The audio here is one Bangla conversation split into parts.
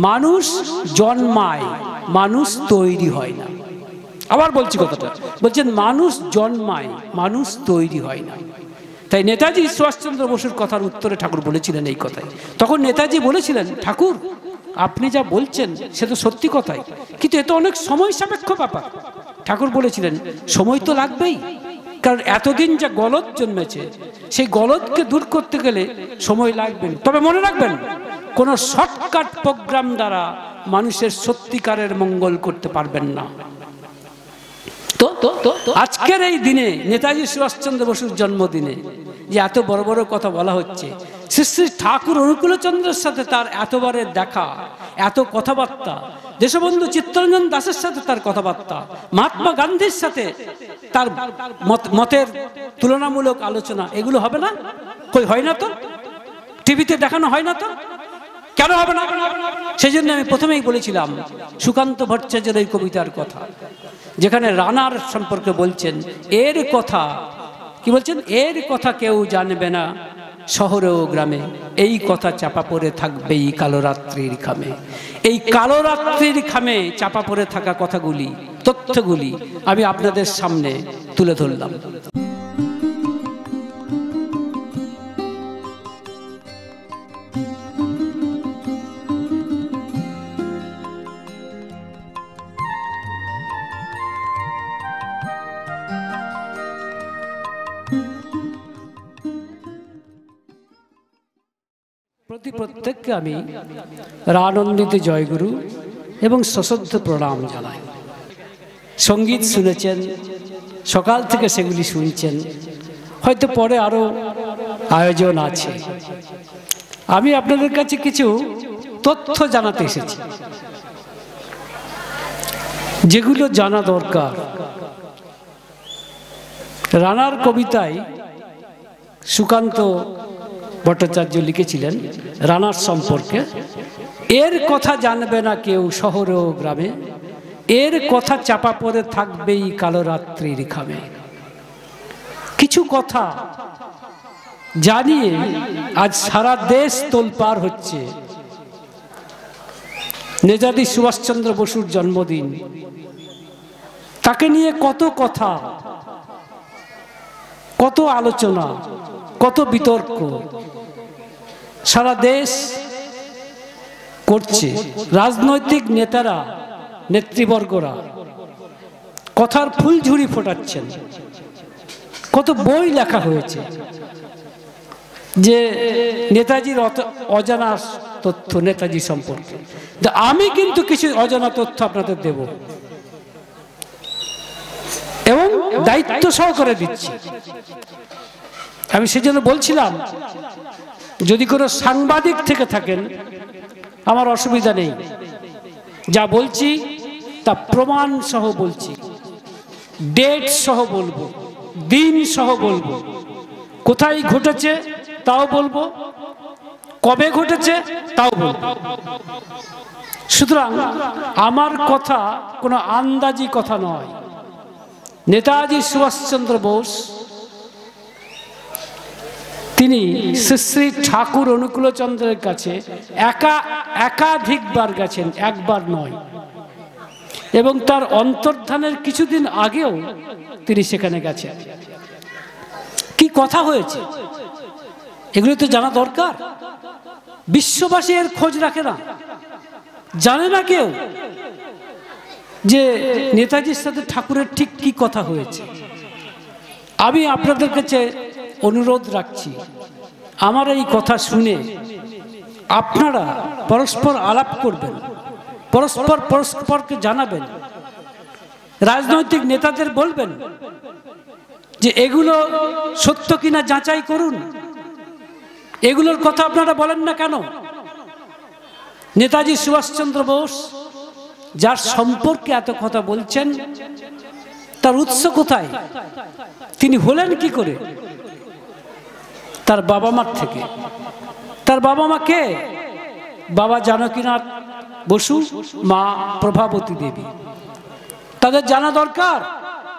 মানুষ জন্মায়, মানুষ তৈরি হয় না। আবার বলছি কথাটা, বলছেন মানুষ জন্মায়, মানুষ তৈরি হয় না। তাই নেতাজি সুভাষচন্দ্র বসুর কথার উত্তরে ঠাকুর বলেছিলেন এই কথাই। তখন নেতাজি বলেছিলেন, ঠাকুর আপনি যা বলছেন সে তো সত্যি কথাই, কিন্তু এ তো অনেক সময় সাপেক্ষ ব্যাপার। ঠাকুর বলেছিলেন সময় তো লাগবেই, কারণ এতদিন যা গলদ জন্মেছে সেই গলদকে দূর করতে গেলে সময় লাগবে। তবে মনে রাখবেন, কোনো শর্টকাট প্রোগ্রাম দ্বারা মানুষের সত্যিকারের মঙ্গল করতে পারবেন না। তো আজকের এই দিনে নেতাজি সুভাষচন্দ্র বসুর জন্মদিনে যে এত বড় বড় কথা বলা হচ্ছে, শ্রী শ্রী ঠাকুর অনুকূলচন্দ্রের সাথে তার এতবারের দেখা, এত কথাবার্তা, দেশবন্ধু চিত্তরঞ্জন দাসের সাথে তার কথাবার্তা, মহাত্মা গান্ধীর সাথে তার মতের তুলনামূলক আলোচনা, এগুলো হবে না? কই হয় না তো? টিভিতে দেখানো হয় না তো? কেন হবে না? সেই জন্য আমি প্রথমেই বলেছিলাম সুকান্ত ভট্টাচার্যের এই কবিতার কথা, যেখানে রানার সম্পর্কে বলছেন, এর কথা কি বলছেন, এর কথা কেউ জানবে না শহরে ও গ্রামে, এই কথা চাপা পড়ে থাকবে এই কালো রাত্রির খামে। এই কালো রাত্রির খামে চাপা পড়ে থাকা কথাগুলি, তথ্যগুলি আমি আপনাদের সামনে তুলে ধরলাম। প্রত্যেককে আমি রানন্দিত জয়গুরু এবং সশ্রদ্ধ প্রণাম জানাই। সঙ্গীত শুনেছেন, সকাল থেকে সেগুলি শুনছেন, হয়তো পরে আরো আয়োজন আছে। আমি আপনাদের কাছে কিছু তথ্য জানাতে এসেছি, যেগুলো জানা দরকার। রানার কবিতায় সুকান্ত ভট্টাচার্য লিখেছিলেন রানার সম্পর্কে, এর কথা জানবে না কেউ শহরে ও গ্রামে, এর কথা চাপা পড়ে থাকবেই কালো রাত্রির খামে। কিছু কথা জানিয়ে আজ সারা দেশ তোলপাড় হচ্ছে। নেতাজি সুভাষচন্দ্র বসুর জন্মদিন, তাকে নিয়ে কত কথা, কত আলোচনা, কত বিতর্ক সারা দেশ করছে। রাজনৈতিক নেতারা, নেতৃবর্গরা কথার ফুলঝুরি ফোটাচ্ছেন। কত বই লেখা হয়েছে যে নেতাজির অজানা তথ্য, নেতাজি সম্পর্কে। আমি কিন্তু কিছু অজানা তথ্য আপনাদের দেব এবং দায়িত্ব সহকারে দিচ্ছি। আমি সেজন্য বলছিলাম, যদি কোনো সাংবাদিক থেকে থাকেন আমার অসুবিধা নেই, যা বলছি তা প্রমাণ সহ বলছি, ডেট সহ বলবো, দিন সহ বলবো, কোথায় ঘটেছে তাও বলবো, কবে ঘটেছে তাও বলবো। সুতরাং আমার কথা কোনো আন্দাজি কথা নয়। নেতাজি সুভাষচন্দ্র বোস তিনি শ্রী শ্রী ঠাকুর অনুকূলচন্দ্রের কাছে একাধিকবার গেছেন, একবার নয়, এবং তার অন্তর্ধানের কিছুদিন আগেও তিনি সেখানে গেছেন। কি কথা হয়েছে এগুলো তো জানা দরকার। বিশ্ববাসী এর খোঁজ রাখে না, জানে না কেউ যে নেতাজির সাথে ঠাকুরের ঠিক কি কথা হয়েছে। আমি আপনাদের কাছে অনুরোধ রাখছি, আমার এই কথা শুনে আপনারা পরস্পর আলাপ করবেন, পরস্পরকে জানাবেন, রাজনৈতিক নেতাদের বলবেন যে এগুলো সত্য কিনা যাচাই করুন। এগুলোর কথা আপনারা বলেন না কেন? নেতাজি সুভাষচন্দ্র বোস যার সম্পর্কে এত কথা বলছেন, তার উৎস কোথায়? তিনি হলেন কি করে? তার বাবা মার থেকে। তার বাবা মা কে? বাবা জানকীনাথ বসু, মা প্রভাবতী দেবী। তাদের জানা দরকার,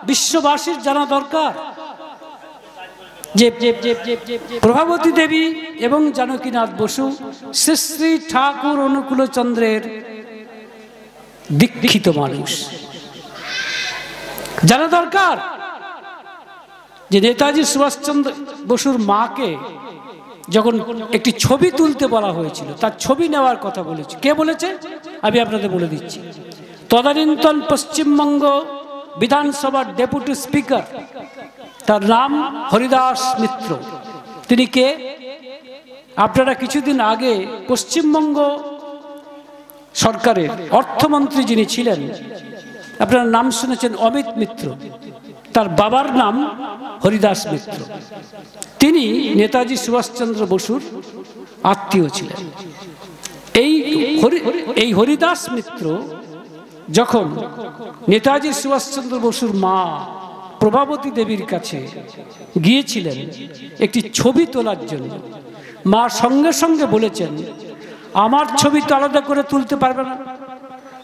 বিশ্ববাসীর জানা দরকার। যে প্রভাবতী দেবী এবং জানকীনাথ বসু শ্রী শ্রী ঠাকুর অনুকূলচন্দ্রের দীক্ষিত মানুষ। জানা দরকার যে নেতাজি সুভাষচন্দ্র বসুর মাকে যখন একটি ছবি তুলতে বলা হয়েছিল, তার ছবি নেওয়ার কথা বলেছে। কে বলেছে আমি আপনাদের বলে দিচ্ছি। তদানীন্তন পশ্চিমবঙ্গ বিধানসভার ডেপুটি স্পিকার, তার নাম হরিদাস মিত্র। তিনি কে? আপনারা কিছুদিন আগে পশ্চিমবঙ্গ সরকারের অর্থমন্ত্রী যিনি ছিলেন, আপনারা নাম শুনেছেন অমিত মিত্র, তার বাবার নাম হরিদাস মিত্র। তিনি নেতাজি সুভাষচন্দ্র বসুর আত্মীয় ছিলেন। এই হরিদাস মিত্র যখন নেতাজি সুভাষচন্দ্র বসুর মা প্রভাবতী দেবীর কাছে গিয়েছিলেন একটি ছবি তোলার জন্য, মা সঙ্গে সঙ্গে বলেছেন, আমার ছবি তো আলাদা করে তুলতে পারবে না,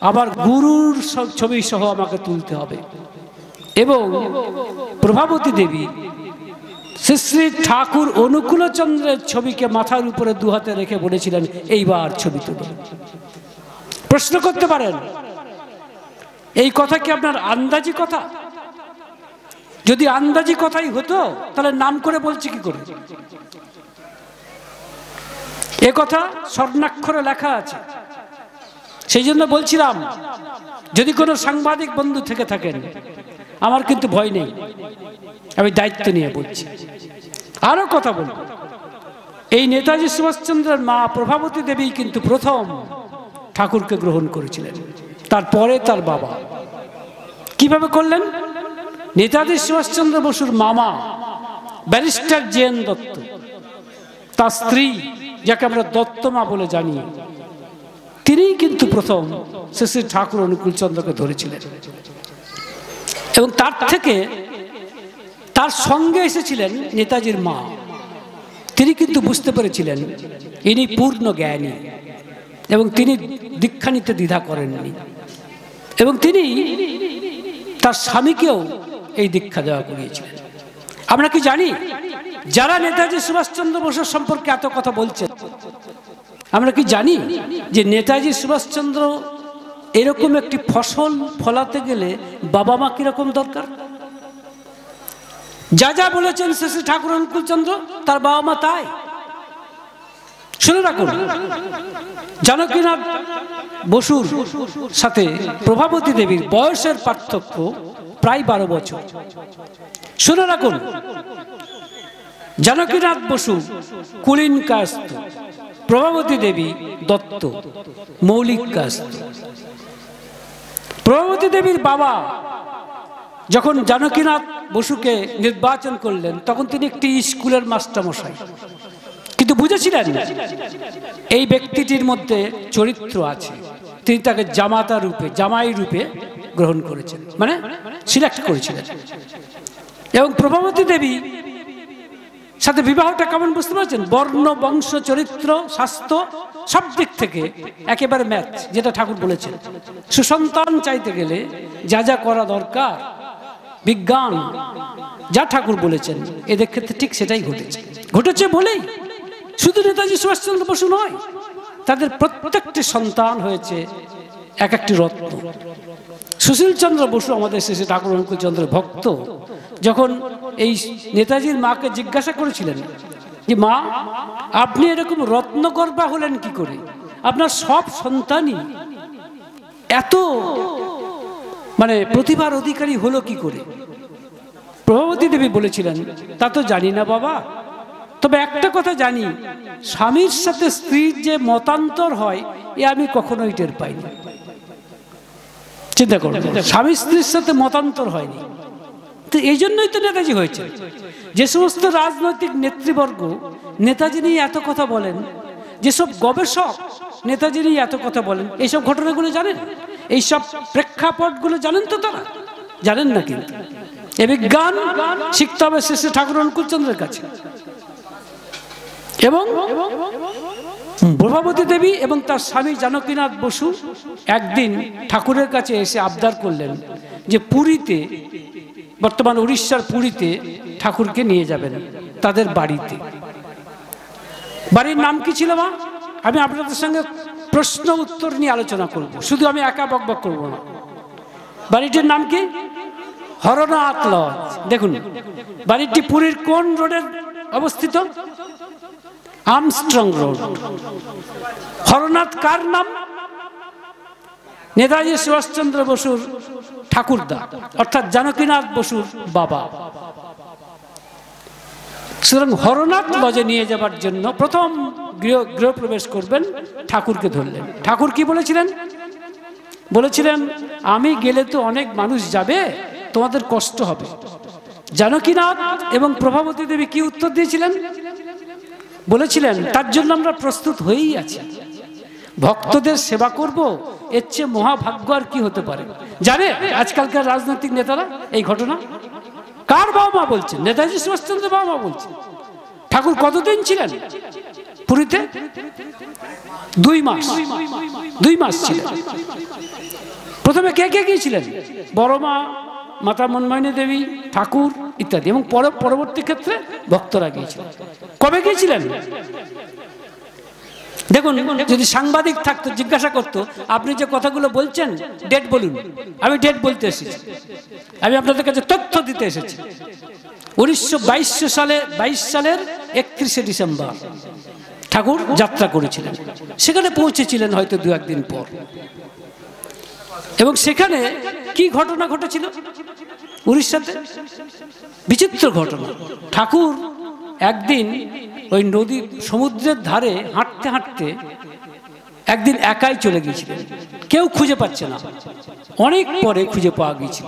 আবার গুরুর ছবি সহ আমাকে তুলতে হবে। এবং প্রভাবতী দেবী শ্রী শ্রী ঠাকুর অনুকূলচন্দ্রের ছবিকে মাথার উপরে দুহাতে রেখে বলেছিলেন, এইবার ছবি তুলুন। প্রশ্ন করতে পারেন, এই কথা কি আপনার আন্দাজি কথা? যদি আন্দাজি কথাই হতো তাহলে নাম করে বলছে কি করে? এ কথা স্বর্ণাক্ষরে লেখা আছে। সেই জন্য বলছিলাম, যদি কোনো সাংবাদিক বন্ধু থেকে থাকেন, আমার কিন্তু ভয় নেই, আমি দায়িত্ব নিয়ে বলছি। আরো কথা বলব, এই নেতাজি সুভাষচন্দ্রের মা প্রভাবতী দেবী কিন্তু প্রথম ঠাকুরকে গ্রহণ করেছিলেন, তারপরে তার বাবা। কিভাবে করলেন? নেতাজি সুভাষচন্দ্র বসুর মামা ব্যারিস্টার জেএন দত্ত, তার স্ত্রী যাকে আমরা দত্তমা বলে জানি, তিনি কিন্তু প্রথম শ্রী শ্রী ঠাকুর অনুকূলচন্দ্রকে ধরেছিলেন। এবং তার থেকে তার সঙ্গে এসেছিলেন নেতাজির মা। তিনি কিন্তু বুঝতে পেরেছিলেন ইনি পূর্ণ জ্ঞানী, এবং তিনি দীক্ষা নিতে দ্বিধা করেননি, এবং তিনি তার স্বামীকেও এই দীক্ষা দেওয়া করিয়েছিলেন। আমরা কি জানি, যারা নেতাজি সুভাষচন্দ্র বসুর সম্পর্কে এত কথা বলছেন, আমরা কি জানি যে নেতাজি সুভাষচন্দ্র এরকম একটি ফসল ফলাতে গেলে বাবা মা কিরকম দরকার? যা যা বলেছেন শ্রী শ্রী ঠাকুর অনুকূলচন্দ্র, তার বাবা মা তাই। শুনে রাখুন, জানকীনাথ বসুর সাথে প্রভাবতী দেবীর বয়সের পার্থক্য প্রায় 12 বছর। শুনে রাখুন, জানকীনাথ বসু কুলীন কায়স্থ, প্রভাবতী দেবী দত্ত মৌলিক কায়স্থ। প্রভাবতী দেবীর বাবা যখন জানকীনাথ বসুকে নির্বাচন করলেন, তখন তিনি একটি স্কুলের মাস্টারমশাই, কিন্তু বুঝেছিলেন এই ব্যক্তিটির মধ্যে চরিত্র আছে। তিনি তাকে জামাতা রূপে, জামাই রূপে গ্রহণ করেছেন, মানে সিলেক্ট করেছিলেন। এবং প্রভাবতী দেবী সাথে বিবাহটা কেমন বুঝতে পারছেন? বর্ণ, বংশ, চরিত্র, স্বাস্থ্য সব দিক থেকে একেবারে ম্যাচ, যেটা ঠাকুর বলেছেন। সুসন্তান চাইতে গেলে যা যা করা দরকার, বিজ্ঞান যা ঠাকুর বলেছেন, এদের ক্ষেত্রে ঠিক সেটাই ঘটেছে বলেই শুধু নেতাজি সুভাষচন্দ্র বসু নয়, তাদের প্রত্যেকটি সন্তান হয়েছে এক একটি রত্ন। সুশীল চন্দ্র বসু আমাদের শ্রী ঠাকুর অনুকূলচন্দ্রের ভক্ত, যখন এই নেতাজির মাকে জিজ্ঞাসা করেছিলেন যে মা, আপনি এরকম রত্নগর্ভা হলেন কি করে? আপনার সব সন্তানই এত মানে প্রতিভার অধিকারী হলো কি করে? প্রভাবতী দেবী বলেছিলেন, তা তো জানি না বাবা, তবে একটা কথা জানি, স্বামীর সাথে স্ত্রীর যে মতান্তর হয় এ আমি কখনোই টের পাইনি। চিন্তা করুন, স্বামী স্ত্রীর সাথে মতান্তর হয়নি, তো এই জন্যই তো নেতাজি হয়েছে। যে সমস্ত রাজনৈতিক নেতৃবর্গ নেতাজি নিয়ে এত কথা বলেন, যেসব গবেষক নেতাজি নিয়ে এত কথা বলেন, এইসব ঘটনাগুলো জানেন, এইসব প্রেক্ষাপটগুলো জানেন তো? তারা জানেন না, কিন্তু এ বিজ্ঞান শিখতে হবে শ্রী শ্রী ঠাকুর অনুকূলচন্দ্রের কাছে। এবং প্রভাবতী দেবী এবং তার স্বামী জানকীনাথ বসু একদিন ঠাকুরের কাছে এসে আবদার করলেন যে পুরীতে, বর্তমান উড়িষ্যার পুরীতে ঠাকুরকে নিয়ে যাবেন। তাদের বাড়িতে। বাড়ির নাম কি ছিল মা? আমি আপনাদের সঙ্গে প্রশ্ন উত্তর নিয়ে আলোচনা করব, শুধু আমি একা বকবক করব না। বাড়িটির নাম কি? হরনাথ লজ। দেখুন, বাড়িটি পুরীর কোন রোডে অবস্থিত? Armstrong road. হরনাথ কার নাম? নেতাজি সুভাষচন্দ্র বসুর ঠাকুরদা, অর্থাৎ জানকীনাথ বসুর বাবা। সুতরাং হরনাথ লজে নিয়ে যাবার জন্য প্রথম গৃহপ্রবেশ করবেন, ঠাকুরকে ধরলেন। ঠাকুর কি বলেছিলেন? বলেছিলেন, আমি গেলে তো অনেক মানুষ যাবে, তোমাদের কষ্ট হবে। জানকীনাথ এবং প্রভাবতী দেবী কি উত্তর দিয়েছিলেন? বলেছিলেন, তার জন্য আমরা প্রস্তুত হয়েই আছি। ভক্তদের সেবা করব, এর চেয়ে মহাভাগ্য আর কি হতে পারে? জানে আজকালকার রাজনৈতিক নেতারা এই ঘটনা? কার বাবা মা বলছেন? নেতাজি সুভাষচন্দ্র বাবা মা বলছেন। ঠাকুর কতদিন ছিলেন পুরীতে? 2 মাস। 2 মাস ছিলেন। প্রথমে কে কে গিয়েছিলেন? বড় মা, মাতা মনমোহিনী দেবী, ঠাকুর ইত্যাদি, এবং পরবর্তী ক্ষেত্রে ভক্তরা গিয়েছিলেন। কবে গিয়েছিলেন? দেখুন, যদি সাংবাদিক থাকতো, জিজ্ঞাসা করতো, আপনি যে কথাগুলো বলছেন ডেট বলুন। আমি ডেট বলতে এসেছি, আমি আপনাদের কাছে তথ্য দিতে এসেছি। 1922 সালের 31শে ডিসেম্বর ঠাকুর যাত্রা করেছিলেন। সেখানে পৌঁছেছিলেন হয়তো 2-1 দিন পর। এবং সেখানে কি ঘটনা ঘটেছিল উড়িষ্যাতে? বিচিত্র ঘটনা। ঠাকুর একদিন ওই নদী সমুদ্রের ধারে হাঁটতে হাঁটতে একদিন একাই চলে গিয়েছিলেন। কেউ খুঁজে পাচ্ছে না। অনেক পরে খুঁজে পাওয়া গিয়েছিল।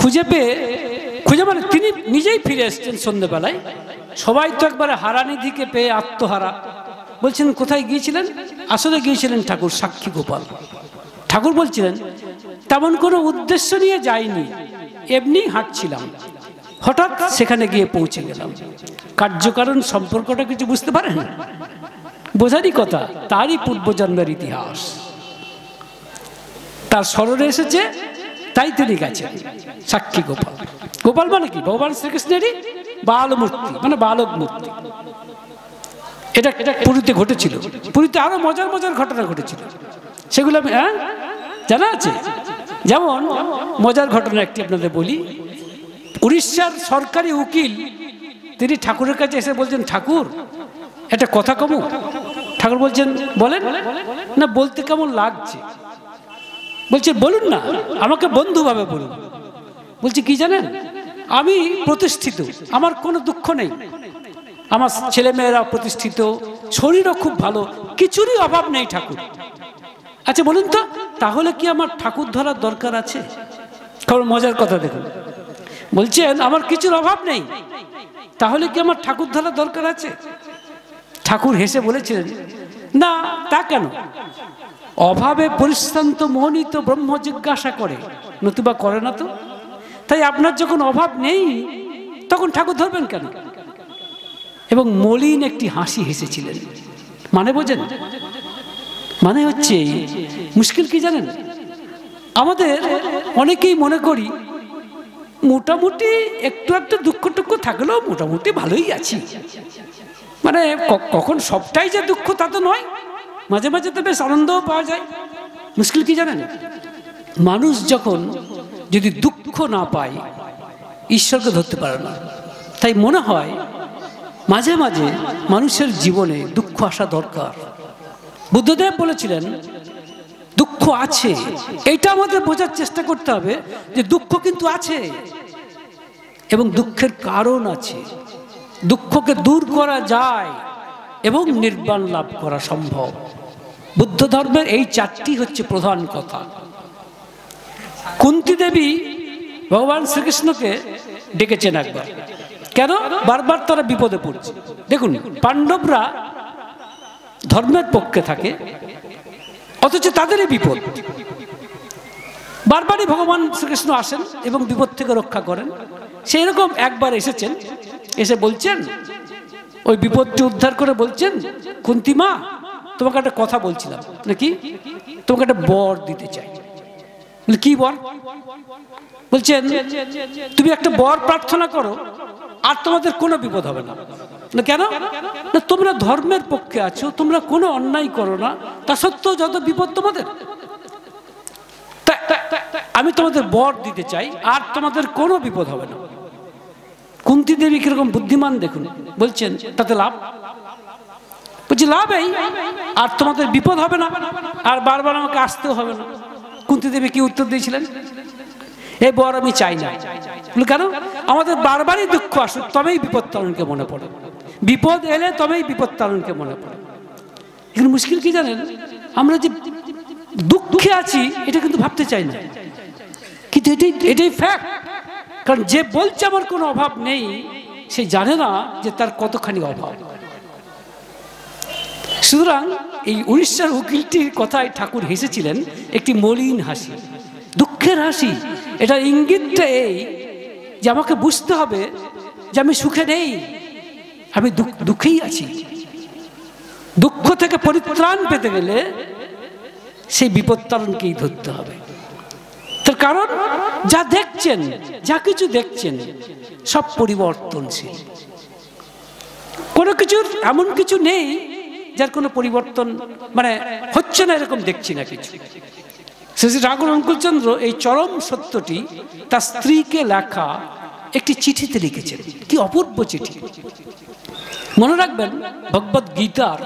খুঁজে মানে তিনি নিজেই ফিরে এসছেন সন্ধ্যেবেলায়। সবাই তো একবারে হারানিধিকে পেয়ে আত্মহারা। বলছেন, কোথায় গিয়েছিলেন? আসলে গিয়েছিলেন ঠাকুর সাক্ষী গোপাল। ঠাকুর বলছিলেন, তেমন কোনো উদ্দেশ্য নিয়ে যাইনি, এমনি হাঁটছিলাম, হঠাৎ সেখানে গিয়ে পৌঁছে গেলাম। কার্যকারণ সম্পর্কটা কিছু বুঝতে পারেন? বোঝারই কথা, তারই পূর্বজন্মের ইতিহাস তার স্মরণে এসেছে, তাই তিনি গেছেন। সাক্ষী গোপাল। গোপাল মানে কি? ভগবান শ্রীকৃষ্ণেরই বাল মূর্তি, মানে বালক মূর্তি। এটা পুরীতে ঘটেছিল। পুরীতে আরো মজার মজার ঘটনা ঘটেছিল, সেগুলো আমি জানা আছে। যেমন মজার ঘটনা একটি আপনাদের বলি। উড়িষ্যার সরকারি উকিল তিনি ঠাকুরের কাছে এসে বলছেন, ঠাকুর একটা কথা কমু। ঠাকুর বলছেন, বলেন। না, বলতে কেমন লাগছে? বলছে, বলুন না, আমাকে বন্ধুভাবে বলুন। বলছে, কি জানেন, আমি প্রতিষ্ঠিত, আমার কোনো দুঃখ নেই, আমার ছেলেমেয়েরা প্রতিষ্ঠিত, শরীরও খুব ভালো, কিছুরই অভাব নেই ঠাকুর। আচ্ছা বলুন তো, তাহলে কি আমার ঠাকুর ধরার দরকার আছে? কারণ মজার কথা দেখুন, বলছেন আমার কিছুর অভাব নেই, তাহলে কি আমার ঠাকুর ধরার দরকার আছে? ঠাকুর হেসে বলেছিলেন, না, তা কেন? অভাবে পরিশ্রান্ত মোহনীত ব্রহ্ম জিজ্ঞাসা করে, নতুবা করে না তো। তাই আপনার যখন অভাব নেই, তখন ঠাকুর ধরবেন কেন? এবং মলিন একটি হাসি হেসেছিলেন। মানে বোঝেন? মানে হচ্ছে, মুশকিল কি জানেন, আমাদের অনেকেই মনে করি মোটামুটি একটু একটু দুঃখ টুক্ষ থাকলেও মোটামুটি ভালোই আছি। মানে কখন সবটাই যে দুঃখ তা তো নয়, মাঝে মাঝে তো বেশ আনন্দও পাওয়া যায়। মুশকিল কি জানেন, মানুষ যখন যদি দুঃখ না পায়, ঈশ্বরকে ধরতে পারে না। তাই মনে হয় মাঝে মাঝে মানুষের জীবনে দুঃখ আসা দরকার। বুদ্ধদেব বলেছিলেন, দুঃখ আছে, এইটা আমাদের বোঝার চেষ্টা করতে হবে যে দুঃখ কিন্তু আছে এবং দুঃখের কারণ আছে। দুঃখকে দূর করা যায় এবং নির্বাণ লাভ করা সম্ভব। বুদ্ধ ধর্মের এই 4টি হচ্ছে প্রধান কথা। কুন্তী দেবী ভগবান শ্রীকৃষ্ণকে ডেকেছেন একবার। কেন? বারবার তারা বিপদে পড়ছে। দেখুন, পাণ্ডবরা ধর্মের পক্ষে থাকে, অথচ তাদেরই বিপদ। বারবারই ভগবান শ্রীকৃষ্ণ আসেন এবং বিপদ থেকে রক্ষা করেন। সেই রকম একবার এসেছেন, এসে বলছেন, ওই বিপদটি উদ্ধার করে বলছেন, কুন্তী মা, তোমাকে একটা কথা বলছিলাম নাকি, তোমাকে একটা বর দিতে চাই। কি বর? বলছেন, তুমি একটা বর প্রার্থনা করো, আর তোমাদের কোনো বিপদ হবে না। কেন না, তোমরা ধর্মের পক্ষে আছো, তোমরা কোনো অন্যায় করো না, তা সত্ত্বেও যত বিপদ তোমাদের, আমি তোমাদের বর দিতে চাই, আর তোমাদের কোনো বিপদ হবে না। কুন্তী দেবী কিরকম বুদ্ধিমান দেখুন, বলছেন তাতে লাভ, বলছি লাভ এই, আর তোমাদের বিপদ হবে না, আর বারবার আমাকে আসতেও হবে না। কুন্তী দেবী কি উত্তর দিয়েছিলেন? এই বর আমি চাই না। কেন? আমাদের বারবারই দুঃখ আসুক, তবেই বিপদ তারণকে মনে পড়ে, বিপদ এলে তবেই বিপদ তারণকে মনে পড়ে। এখানে মুশকিল কি জানেন, আমরা যে দুঃখে আছি এটা কিন্তু ভাবতে চাই না, কিন্তু এটাই ফ্যাক্ট। কারণ যে বলছে আমার কোনো অভাব নেই, সে জানে না যে তার কতখানি অভাব। সুতরাং এই উড়িষ্যার উকিলটির কথায় ঠাকুর হেসেছিলেন, একটি মলিন হাসি, দুঃখের হাসি। এটা ইঙ্গিতটা এই যে আমাকে বুঝতে হবে যে আমি সুখে নেই, আমি দুঃখেই আছি। দুঃখ থেকে পরিত্রাণ পেতে গেলে সেই বিপদ তারণকেই ধরতে হবে। তার কারণ যা দেখছেন, যা কিছু দেখছেন সব পরিবর্তনশীল, কোনো কিছুর এমন কিছু নেই যার কোনো পরিবর্তন মানে হচ্ছে না, এরকম দেখছি না কিছু। শ্রী শ্রী ঠাকুর অনুকূলচন্দ্র এই চরম সত্যটি তার স্ত্রীকে লেখা একটি চিঠিতে লিখেছেন। কি অপূর্ব চিঠি! মনে রাখবেন, ভগবদ গীতার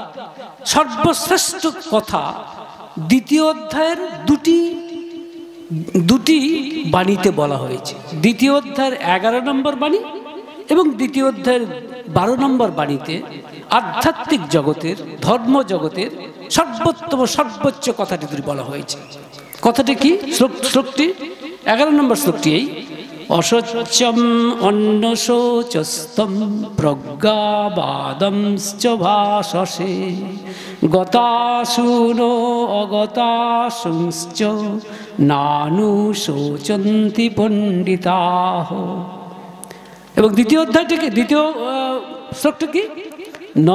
সর্বশ্রেষ্ঠ কথা দ্বিতীয় অধ্যায়ের দুটি বাণীতে বলা হয়েছে। দ্বিতীয় অধ্যায়ের 11 নম্বর বাণী এবং দ্বিতীয় অধ্যায়ের 12 নম্বর বাণীতে আধ্যাত্মিক জগতের, ধর্ম জগতের সর্বোত্তম সর্বোচ্চ কথাটি বলা হয়েছে। কথাটি কি? শ্লোকটি 11 নম্বর শ্লোকটি এই: অসচ্যম অন্নশোচস্তম প্রজ্ঞাবাদংশ্চ ভাষসে গতাসুনো অগতাসুংশ্চ নানুশোচন্তি পণ্ডিতাঃ। এবং দ্বিতীয় অধ্যায়টিকে, দ্বিতীয় শ্লোকটি কি? ন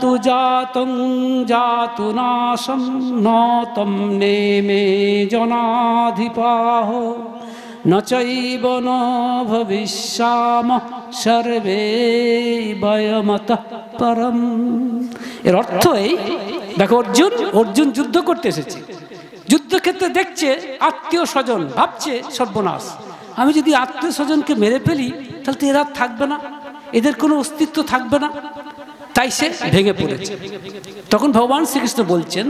তু জাতং জাতু নাশম ন তম নেমে জনাধিপাঃ ন চৈব ন ভবিষ্যামঃ সর্বে বয়মতঃ পরম। এর অর্থ এই, দেখো অর্জুন যুদ্ধ করতে এসেছে, যুদ্ধক্ষেত্রে দেখছে আত্মীয় স্বজন, ভাবছে সর্বনাশ, আমি যদি আত্মীয় স্বজনকে মেরে ফেলি তাহলে তো এরা থাকবে না, এদের কোনো অস্তিত্ব থাকবে না, তাই সে ভেঙে পড়েছে। তখন ভগবান শ্রীকৃষ্ণ বলছেন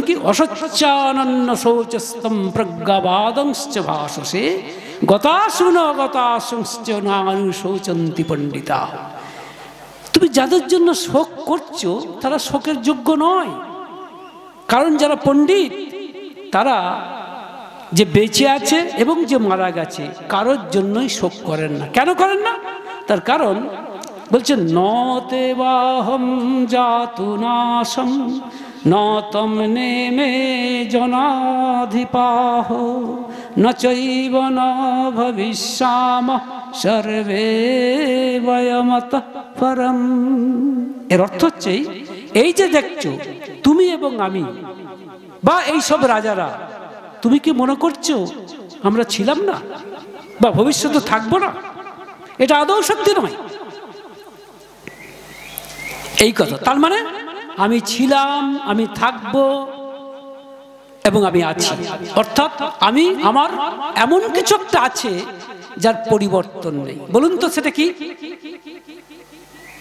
কি? অসচ্যানন্য শৌচস্তম প্রজ্ঞাবাদংশ্চ ভাষসে গতাসুন গতাসুশ্চ নানুশোচন্তি পণ্ডিতাঃ। তুমি যাদের জন্য শোক করছো তারা শোকের যোগ্য নয়, কারণ যারা পণ্ডিত তারা যে বেঁচে আছে এবং যে মারা গেছে কারোর জন্যই শোক করেন না। কেন করেন না? তার কারণ বলছেন ন তেবাহম জাতু নাশম ন তম নেমে জনাধিপাঃ ন চৈব ন ভবিষ্যামঃ সর্বে বয়মতঃ পরম। এর অর্থ হচ্ছে এই যে দেখছো তুমি এবং আমি বা এই সব রাজারা, তুমি কি মনে করছো আমরা ছিলাম না বা ভবিষ্যতে থাকবো না? এটা আদৌ সত্যি নয় এই কথা। তার মানে আমি ছিলাম, আমি থাকবো এবং আমি আছি, অর্থাৎ আমার এমন কিছু একটা আছে যার পরিবর্তন নেই। বলুন তো সেটা কি?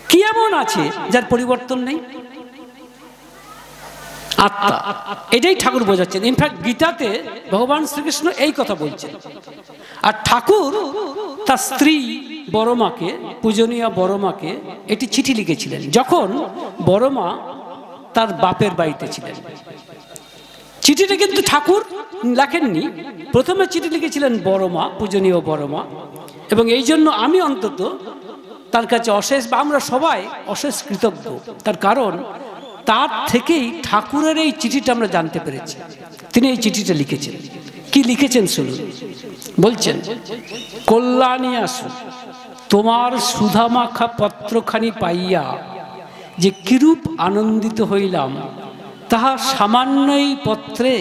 কি এমন আছে যার পরিবর্তন নেই? আত্মা। এটাই ঠাকুর বোঝাচ্ছেন। ইনফ্যাক্ট গীতাতে ভগবান শ্রীকৃষ্ণ এই কথা বলছেন। আর ঠাকুর তার স্ত্রী বড়মাকে, পূজনীয় বড়মাকে একটি চিঠি লিখেছিলেন যখন বড়মা তার বাপের বাড়িতে ছিলেন। চিঠিটা কিন্তু ঠাকুর লেখেননি, প্রথমে চিঠি লিখেছিলেন বড়মা, পূজনীয় বড়মা। এবং এই জন্য আমি অন্তত তার কাছে অশেষ, বা আমরা সবাই অশেষ কৃতজ্ঞ। তার কারণ তার থেকেই ঠাকুরের এই চিঠিটা আমরা জানতে পেরেছি। তিনি এই চিঠিটা লিখেছেন। কি লিখেছেন শুনুন। বলছেন, কল্যাণী আসু, তোমার সুধামাখা পত্রখানি পাইয়া যে কিরূপ আনন্দিত হইলাম তাহা সামান্যই পত্রে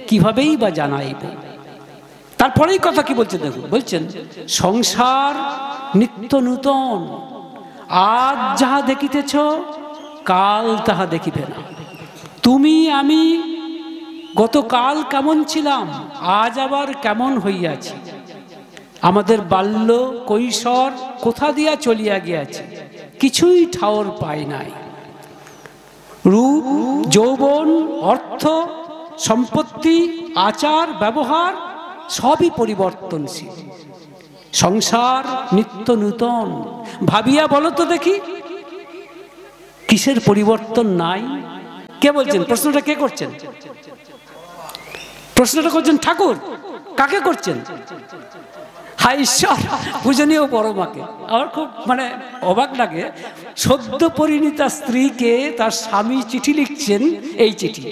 কিভাবেই বা জানাইব। তারপরেই কথা কি বলছেন দেখুন, বলছেন সংসার নিত্য নূতন, আজ যাহা দেখিতেছ কাল তাহা দেখিবে না। তুমি আমি গতকাল কেমন ছিলাম, আজ আবার কেমন হইয়াছি। আমাদের বাল্য কৈশোর কোথা দিয়া চলিয়া গিয়াছে, কিছুই ঠাওর পায় নাই। রূপ যৌবন অর্থ সম্পত্তি আচার ব্যবহার সবই পরিবর্তনশীল। সংসার নিত্য নূতন। ভাবিয়া বলো তো দেখি কিসের পরিবর্তন নাই? কে বলছেন? প্রশ্নটা কে করছেন? প্রশ্নটা করছেন ঠাকুর। কাকে করছেন? হায় ঈশ্বর, পূজনীয় বড় মাকে। আমার খুব অবাক লাগে, সদ্য পরিণীতা স্ত্রীকে তার স্বামী চিঠি লিখছেন, এই চিঠি,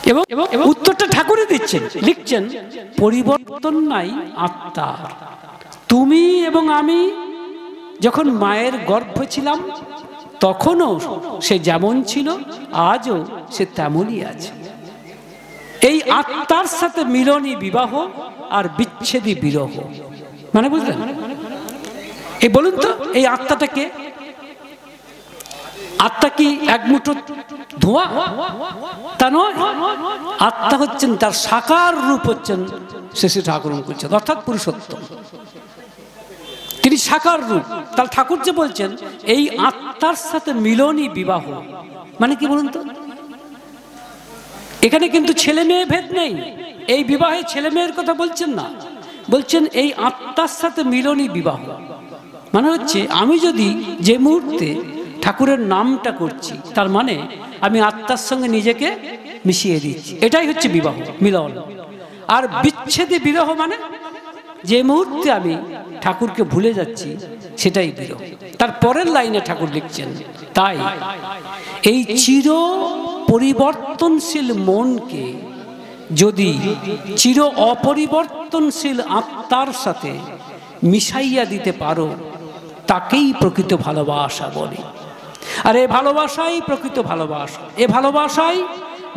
এবং উত্তরটা ঠাকুরই দিচ্ছেন, লিখছেন পরিবর্তন নাই আত্মার। তুমি এবং আমি যখন মায়ের গর্ভে ছিলাম তখনও সে যেমন ছিল, আজও সে তেমনই আছে। এই আত্মার সাথে মিলনই বিবাহ আর বিচ্ছেদই বিরহ। বুঝলেন? এই বলুন তো, এই আত্মাটা কে? আত্মা কি এক মুঠো ধোঁয়া? তা নয়। আত্মা হচ্ছেন, তার সাকার রূপ হচ্ছেন শ্রী শ্রী ঠাকুর করছেন, অর্থাৎ পুরুষোত্তম। তিনি সাকার রূপ। তার ঠাকুর যে বলছেন এই আত্মার সাথে মিলনই বিবাহ, কি বলুন তো? এখানে কিন্তু ছেলে মেয়ে ভেদ নেই। এই বিবাহে ছেলে মেয়ের কথা বলছেন না, বলছেন এই আত্মার সাথে মিলনই বিবাহ। হচ্ছে আমি যদি যে মুহূর্তে ঠাকুরের নামটা করছি, তার আমি আত্মার সঙ্গে নিজেকে মিশিয়ে দিচ্ছি, এটাই হচ্ছে বিবাহ, মিলন। আর বিচ্ছেদে বিরহ যে মুহূর্তে আমি ঠাকুরকে ভুলে যাচ্ছি, সেটাই বিরহ। তার পরের লাইনে ঠাকুর লিখছেন, তাই এই চির পরিবর্তনশীল মনকে যদি চির অপরিবর্তনশীল আত্মার সাথে মিশাইয়া দিতে পারো, তাকেই প্রকৃত ভালোবাসা বলে। আর এ ভালোবাসাই প্রকৃত ভালোবাসা। এ ভালোবাসাই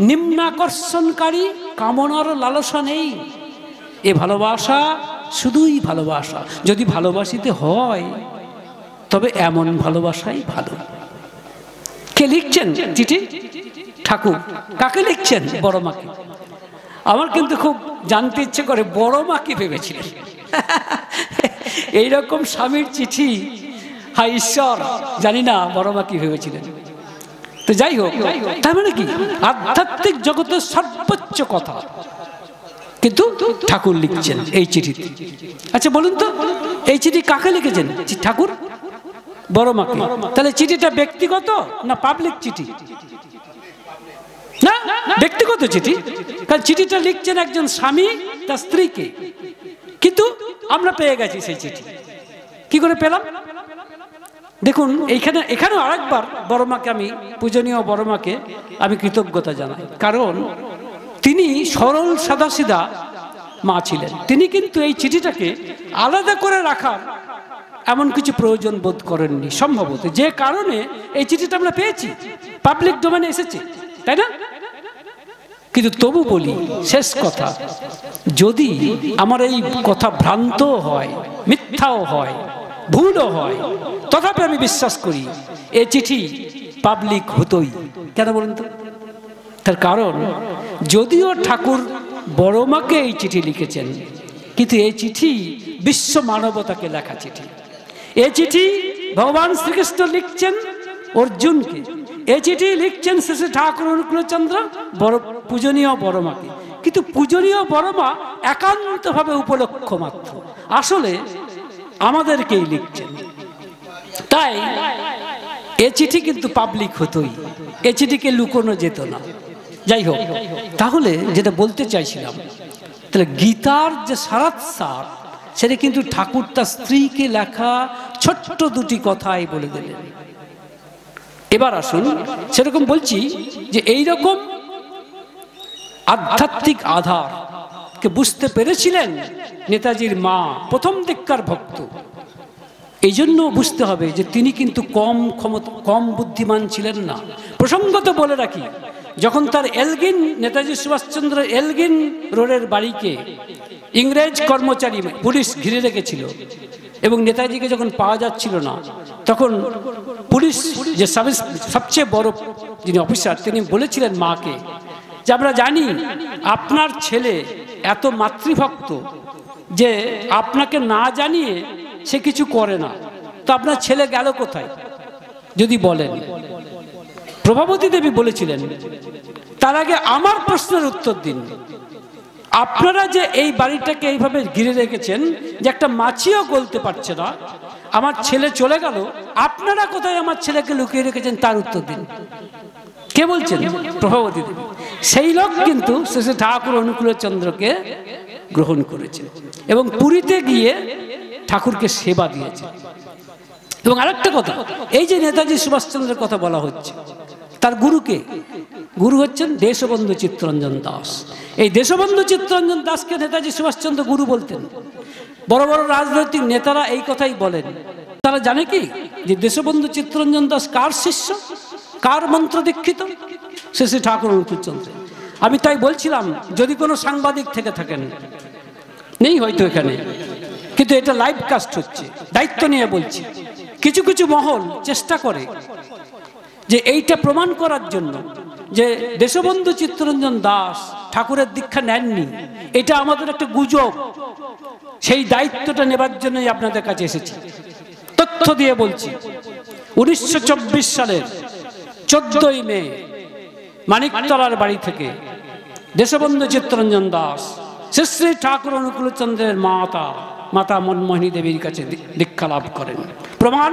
নিম্নাকর্ষণকারী, কামনার লালসা নেই। এ ভালোবাসা শুধুই ভালোবাসা। যদি ভালোবাসিতে হয় তবে এমন ভালোবাসাই ভালো। কে লিখছেন চিঠি? ঠাকুর। কাকে লিখছেন? বড় মাকে। আমার কিন্তু খুব জানতে ইচ্ছে করে বড় মা কি ভেবেছিলেন। এইরকম স্বামীর চিঠি, হায় ঈশ্বর, জানি না বড় মা কি ভেবেছিলেন। তো যাই হোক, তার কি আধ্যাত্মিক জগতের সর্বোচ্চ কথা কিন্তু ঠাকুর লিখছেন এই চিঠিতে। আচ্ছা বলুন তো, এই চিঠি কাকে লিখেছেন? ঠাকুর বড় মাকে। তাহলে চিঠিটা ব্যক্তিগত না পাবলিক চিঠি? না, ব্যক্তিগত চিঠি। কারণ চিঠিটা লিখছেন একজন স্বামী তার স্ত্রীকে। কিন্তু আমরা পেয়ে গেছি সেই চিঠি। কি করে পেলাম? দেখুন, এখানেও আরেকবার বড় মাকে, আমি পূজনীয় বড় মাকে আমি কৃতজ্ঞতা জানাই। কারণ তিনি সরল সাদাসিধা মা ছিলেন। তিনি কিন্তু এই চিঠিটাকে আলাদা করে রাখার এমন কিছু প্রয়োজন বোধ করেননি সম্ভবত, যে কারণে এই চিঠিটা আমরা পেয়েছি, পাবলিক ডোমেনে এসেছে, তাই না? কিন্তু তবু বলি, শেষ কথা, যদি আমার এই কথা ভ্রান্ত হয়, মিথ্যাও হয়, ভুলও হয়, তথাপি আমি বিশ্বাস করি এই চিঠি পাবলিক হতোই। কেন বলুন তো? তার কারণ যদিও ঠাকুর বড় মাকে এই চিঠি লিখেছেন, কিন্তু এই চিঠি বিশ্ব মানবতাকে লেখা চিঠি। এই চিঠি ভগবান শ্রীকৃষ্ণ লিখছেন অর্জুনকে। এই চিঠি লিখছেন শ্রী শ্রী ঠাকুর অনুকূলচন্দ্র পূজনীয় বড় মাকে। কিন্তু পূজনীয় বড় মা একান্তভাবে উপলক্ষ মাত্র, আসলে আমাদেরকেই লিখছেন। তাই এ চিঠি কিন্তু পাবলিক হতোই, এ চিঠিকে লুকোনো যেত না। যাই হোক, তাহলে যেটা বলতে চাইছিলাম, তাহলে গীতার যে সারাৎসার, সেটা কিন্তু ঠাকুর তার স্ত্রীকে লেখা ছোট্ট দুটি কথাই বলে দিলেন। এবার আসুন, সেরকম বলছি যে এইরকম আধ্যাত্মিক আধার কে বুঝতে পেরেছিলেন নেতাজির মা, প্রথম দিককার ভক্ত। এই জন্য বুঝতে হবে যে তিনি কিন্তু কম বুদ্ধিমান ছিলেন না। প্রসঙ্গত বলে রাখি, যখন তার এলগিন, নেতাজি সুভাষচন্দ্র এলগিন রোডের বাড়িকে ইংরেজ কর্মচারী পুলিশ ঘিরে রেখেছিল এবং নেতাজিকে যখন পাওয়া যাচ্ছিল না, তখন পুলিশ যে সবচেয়ে বড় যিনি অফিসার, তিনি বলেছিলেন মাকে যে আমরা জানি আপনার ছেলে এত মাতৃভক্ত যে আপনাকে না জানিয়ে সে কিছু করে না, তো আপনার ছেলে গেল কোথায় যদি বলেন। প্রভাবতী দেবী বলেছিলেন, তার আগে আমার প্রশ্নের উত্তর দিন, আপনারা যে এই বাড়িটাকে এইভাবে ঘিরে রেখেছেন যে একটা মাছিও গলতে পারছে না, আমার ছেলে চলে গেল, আপনারা কোথায় আমার ছেলেকে লুকিয়ে রেখেছেন তার উত্তর দিন। কে বলছেন? প্রভাবতী দেবী। সেই লোক কিন্তু শ্রী ঠাকুর অনুকূলচন্দ্রকে গ্রহণ করেছে এবং পুরীতে গিয়ে ঠাকুরকে সেবা দিয়েছে। এবং আরেকটা কথা, এই যে নেতাজি সুভাষচন্দ্রের কথা বলা হচ্ছে, তার গুরুকে, গুরু হচ্ছেন দেশবন্ধু চিত্তরঞ্জন দাস। এই দেশবন্ধু চিত্তরঞ্জন দাসকে নেতাজি সুভাষচন্দ্র গুরু বলতেন। বড় বড় রাজনৈতিক নেতারা এই কথাই বলেন। তারা জানে কি যে দেশবন্ধু চিত্তরঞ্জন দাস কার শিষ্য, কার মন্ত্র দীক্ষিত? শ্রী ঠাকুর অনুকূলচন্দ্র। আমি তাই বলছিলাম, যদি কোনো সাংবাদিক থেকে থাকেন, নেই হয়তো এখানে, কিন্তু এটা লাইভ কাস্ট হচ্ছে, দায়িত্ব নিয়ে বলছি, কিছু কিছু মহল চেষ্টা করে যে এইটা প্রমাণ করার জন্য যে দেশবন্ধু চিত্তরঞ্জন দাস ঠাকুরের দীক্ষা নেননি, এটা আমাদের একটা গুজব। সেই দায়িত্বটা নেবার জন্যই আপনাদের কাছে এসেছি। তথ্য দিয়ে বলছি, 1924 সালের 14ই মে মানিকতলার বাড়ি থেকে দেশবন্ধু চিত্তরঞ্জন দাস শ্রী শ্রী ঠাকুর অনুকূলচন্দ্রের মাতা মনমোহিনী দেবীর কাছে দীক্ষা লাভ করেন। প্রমাণ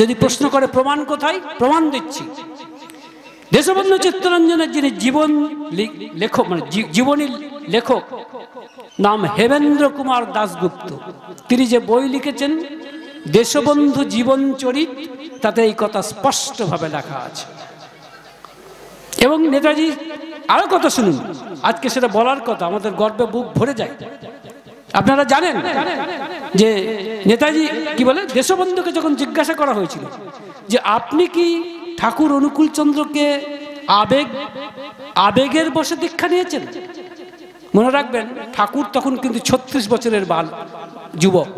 যদি প্রশ্ন করে, প্রমাণ কোথায়? প্রমাণ দিচ্ছি। দেশবন্ধু চিত্তরঞ্জনের যিনি জীবন লেখক, মানে জীবনী লেখক, নাম হেমেন্দ্র কুমার দাশগুপ্ত, তিনি যে বই লিখেছেন দেশবন্ধু জীবন চরিত, তাতে এই কথা স্পষ্টভাবে লেখা আছে। এবং নেতাজি আরো কথা শুনুন, আজকে সেটা বলার কথা, আমাদের গর্বে বুক ভরে যায়। আপনারা জানেন যে নেতাজি কি বলে, দেশবন্ধুকে যখন জিজ্ঞাসা করা হয়েছিল যে আপনি কি ঠাকুর অনুকূলচন্দ্রকে আবেগের বশে দীক্ষা নিয়েছেন? মনে রাখবেন, ঠাকুর তখন কিন্তু 36 বছরের যুবক।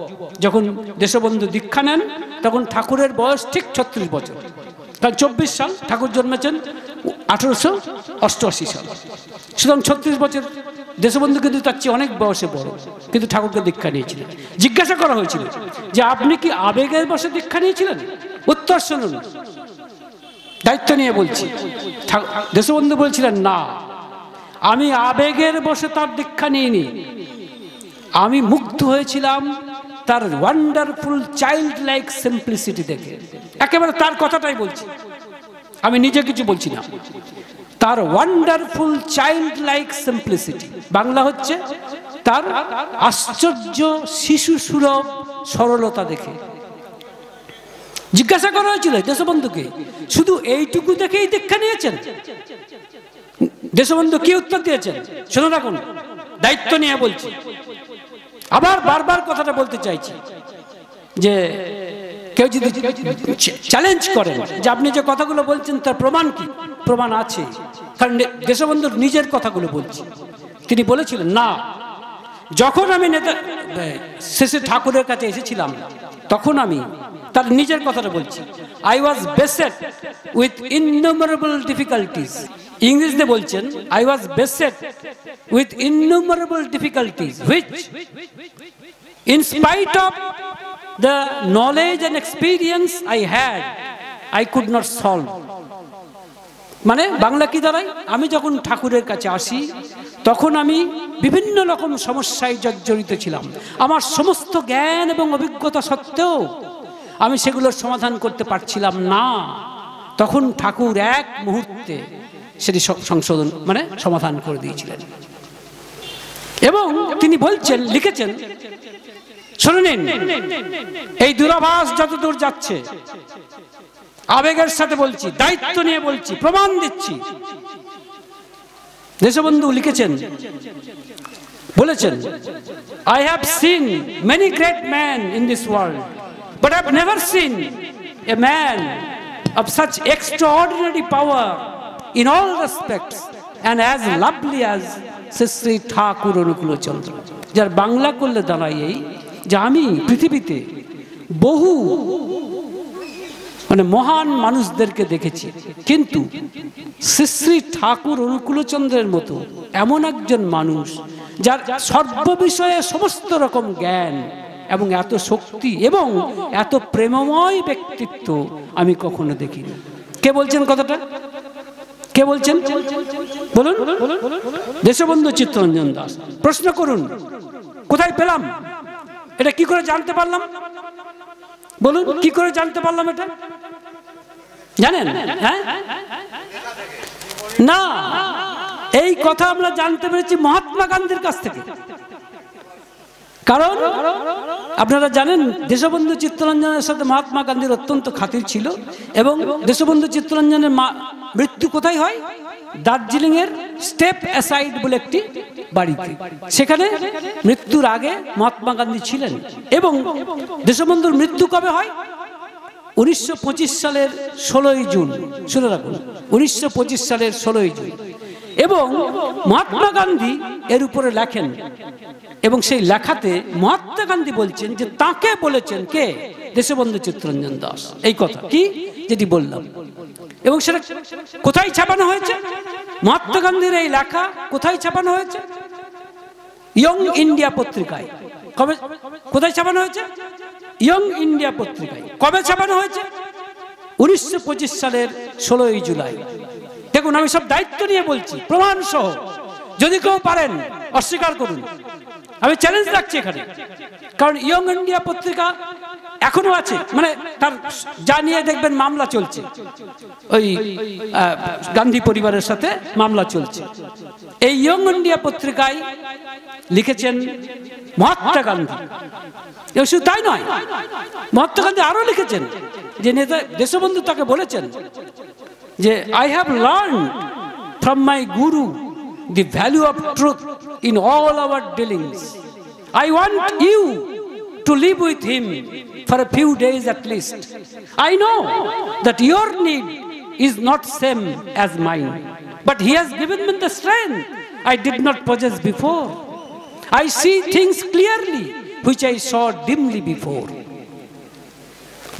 যখন দেশবন্ধু দীক্ষা নেন তখন ঠাকুরের বয়স ঠিক 36 বছর, কারণ 24 সাল, ঠাকুর জন্মেছেন 1888 সাল, সুতরাং 36 বছর। দেশবন্ধু কিন্তু তার চেয়ে অনেক বয়সে বড়, কিন্তু ঠাকুরকে দীক্ষা নিয়েছিলেন। জিজ্ঞাসা করা হয়েছিল যে আপনি কি আবেগের বশে দীক্ষা নিয়েছিলেন? উত্তর শুনুন, দায়িত্ব নিয়ে বলছি। দেশবন্ধু বলছিলেন, না, আমি আবেগের বশে তার দীক্ষা নিইনি, আমি মুগ্ধ হয়েছিলাম তার ওয়ান্ডারফুল চাইল্ড লাইক সিম্পলিসিটি দেখে। একেবারে তার কথাটাই বলছি, আমি নিজে কিছু বলছি না। তার wonderful child like simplicity, Bangla হচ্ছে তার আশ্চর্য শিশু সুলভ সরলতা দেখে। জিজ্ঞাসা করা হয়েছিল দেশবন্ধুকে, শুধু এইটুকু দেখেই দীক্ষা নিয়েছেন? দেশবন্ধু কি উত্তর দিয়েছেন শুনে রাখুন, দায়িত্ব নিয়ে বলছি। আবার বারবার কথাটা বলতে চাইছি যে কেউ যদি চ্যালেঞ্জ করেন যে আপনি যে কথাগুলো বলছেন তার প্রমাণ কি, প্রমাণ আছে। কারণ দেশবন্ধুর নিজের কথাগুলো বলছি। তিনি বলেছিলেন, না, যখন আমি শেষে ঠাকুরের কাছে এসেছিলাম তখন আমি, তার নিজের কথাটা বলছি, I was beset with innumerable difficulties। ইংরেজিতে বলছেন, I was beset with innumerable difficulties which in spite of the knowledge and experience I had I could not solve। মানে বাংলা কি দাঁড়ায়, আমি যখন ঠাকুরের কাছে আসি তখন আমি বিভিন্ন রকম সমস্যায় জর্জরিত ছিলাম, আমার সমস্ত জ্ঞান এবং অভিজ্ঞতা সত্ত্বেও আমি সেগুলোর সমাধান করতে পারছিলাম না। তখন ঠাকুর এক মুহূর্তে সেটি সংশোধন, মানে সমাধান করে দিয়েছিলেন। এবং তিনি বলছেন, লিখেছেন, শুনুন, এই দূরাভাস যতদূর যাচ্ছে, আবেগের সাথে বলছি, দায়িত্ব নিয়ে বলছি, প্রমাণ দিচ্ছি। দেশবন্ধু লিখেছেন, বলেছেন, I have seen many great men in this world, but I have never seen a man of such extraordinary power in all respects and as lovely as Shri Thakur Anukulchandra. যার বাংলা করলে দাঁড়ায় এই যে আমি পৃথিবীতে বহু মানে মহান মানুষদেরকে দেখেছি, কিন্তু শ্রী ঠাকুর অনুকূলচন্দ্রের মতো এমন একজন মানুষ যার সর্ববিষয়ে সমস্ত রকম জ্ঞান এবং এত শক্তি এবং এত প্রেমময় ব্যক্তিত্ব আমি কখনো দেখিনি। কে বলছেন কথাটা? কে বলছেন বলুন? দেশবন্ধু চিত্তরঞ্জন দাস। প্রশ্ন করুন কোথায় পেলাম এটা, কি করে জানতে পারলাম বলুন? কি করে জানতে পারলাম এটা জানেন? হ্যাঁ না, এই কথা আমরা জানতে পেরেছি মহাত্মা গান্ধীর কাছ থেকে। কারণ আপনারা জানেন দেশবন্ধু চিত্তরঞ্জনের সাথে মহাত্মা গান্ধীর অত্যন্ত খাতির ছিল এবং দেশবন্ধু চিত্তরঞ্জনের মৃত্যু কোথায় হয়? দার্জিলিং এর স্টেপ অ্যাসাইড বলে একটি বাড়িতে। সেখানে মৃত্যুর আগে মহাত্মা গান্ধী ছিলেন এবং দেশবন্ধুর মৃত্যু কবে হয়? 1925 সালের 16ই জুন। শুনে রাখুন, 1925 সালের 16ই জুন। এবং মহাত্মা গান্ধী এর উপরে লেখেন এবং সেই লেখাতে মহাত্মা গান্ধী বলছেন যে তাকে বলেছেন কে? দেশবন্ধু চিত্তরঞ্জন দাস। এই কথা কি যেটি বললাম, এবং সেটা কোথায় ছাপানো হয়েছে? মহাত্মা গান্ধীর এই লেখা কোথায় ছাপানো হয়েছে? ইয়ং ইন্ডিয়া পত্রিকায়। কবে কোথায় ছাপানো হয়েছে? ইয়ং ইন্ডিয়া পত্রিকায়। কবে ছাপানো হয়েছে? 1925 সালের 16ই জুলাই। দেখুন আমি সব দায়িত্ব নিয়ে বলছি, প্রমাণ সহ। যদি কেউ পারেন অস্বীকার করুন, আমি চ্যালেঞ্জ রাখছি এখানে। কারণ ইয়ং ইন্ডিয়া পত্রিকা এখনো আছে, মানে তার যা নিয়ে দেখবেন মামলা চলছে, ওই গান্ধী পরিবারের সাথে মামলা চলছে। এই ইয়ং ইন্ডিয়া পত্রিকায় লিখেছেন মহাত্মা গান্ধী। শুধু তাই নয়, মহাত্মা গান্ধী আরো লিখেছেন যে নেতা দেশবন্ধু তাকে বলেছেন যে I have learned from my guru the value of truth in all our dealings. I want you to live with him for a few days at least. I know that your need is not same as mine, but he has given me the strength I did not possess before. I see things clearly which I saw dimly before.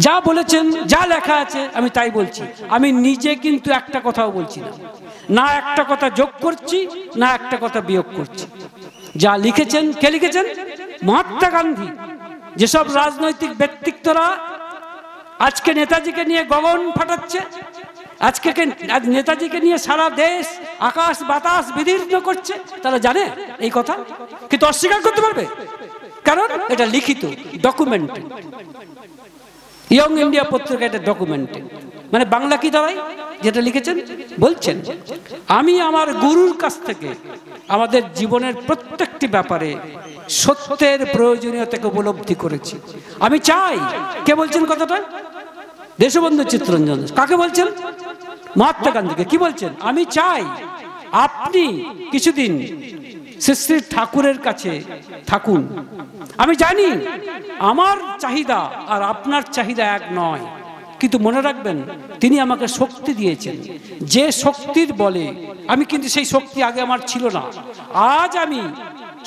যা বলেছেন, যা লেখা আছে আমি তাই বলছি। আমি নিজে কিন্তু একটা কথাও বলছি না, না একটা কথা যোগ করছি, না একটা কথা বিয়োগ করছি। যা লিখেছেন, কে লিখেছেন? মহাত্মা গান্ধী। যেসব রাজনৈতিক ব্যক্তিত্বরা আজকে নেতাজিকে নিয়ে গগন ফাটাচ্ছে, আজকে নেতাজিকে নিয়ে সারা দেশ আকাশ বাতাস বিদীর্ণ করছে, তারা জানে এই কথা, কিন্তু অস্বীকার করতে পারবে কারণ এটা লিখিত, ডকুমেন্টেড। ইয়ং ইন্ডিয়া পত্রিকা এটা ডকুমেন্টেড, মানে বাংলা কি দাঁড়ায়? যেটা লিখেছেন বলছেন আমি আমার গুরুর কাছ থেকে আমাদের জীবনের প্রত্যেকটি ব্যাপারে সত্যের প্রয়োজনীয়তাকে উপলব্ধি করেছি। আমি চাই, কে বলছেন কথাটা? দেশবন্ধু চিত্তরঞ্জন। কাকে বলছেন? মহাত্মা গান্ধীকে। কি বলছেন? আমি চাই আপনি কিছুদিন শ্রী ঠাকুরের কাছে থাকুন। আমি জানি আমার চাহিদা আর আপনার চাহিদা এক নয়, কিন্তু মনে রাখবেন তিনি আমাকে শক্তি দিয়েছেন, যে শক্তির বলে আমি কিন্তু সেই শক্তি আগে আমার ছিল না। আজ আমি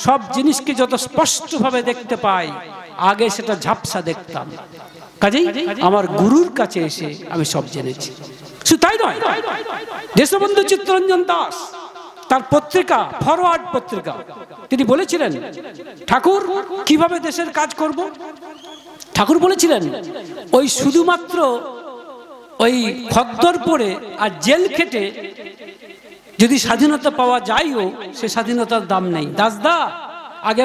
সব জিনিসকে যত স্পষ্টভাবে দেখতে পাই, আগে সেটা ঝাপসা দেখতাম। কাজেই আমার গুরুর কাছে এসে আমি সব জেনেছি। শুধু তাই নয়, দেশবন্ধু চিত্তরঞ্জন দাস তার পত্রিকা ফরওয়ার্ড পত্রিকা তিনি বলেছিলেন ঠাকুর কিভাবে দেশের কাজ করব। ঠাকুর বলেছিলেন ওই শুধুমাত্র ওই খদ্দর পরে আর জেল খেটে যদি স্বাধীনতা পাওয়া যায়ও, সে স্বাধীনতার দাম নেই। দাসদা আগে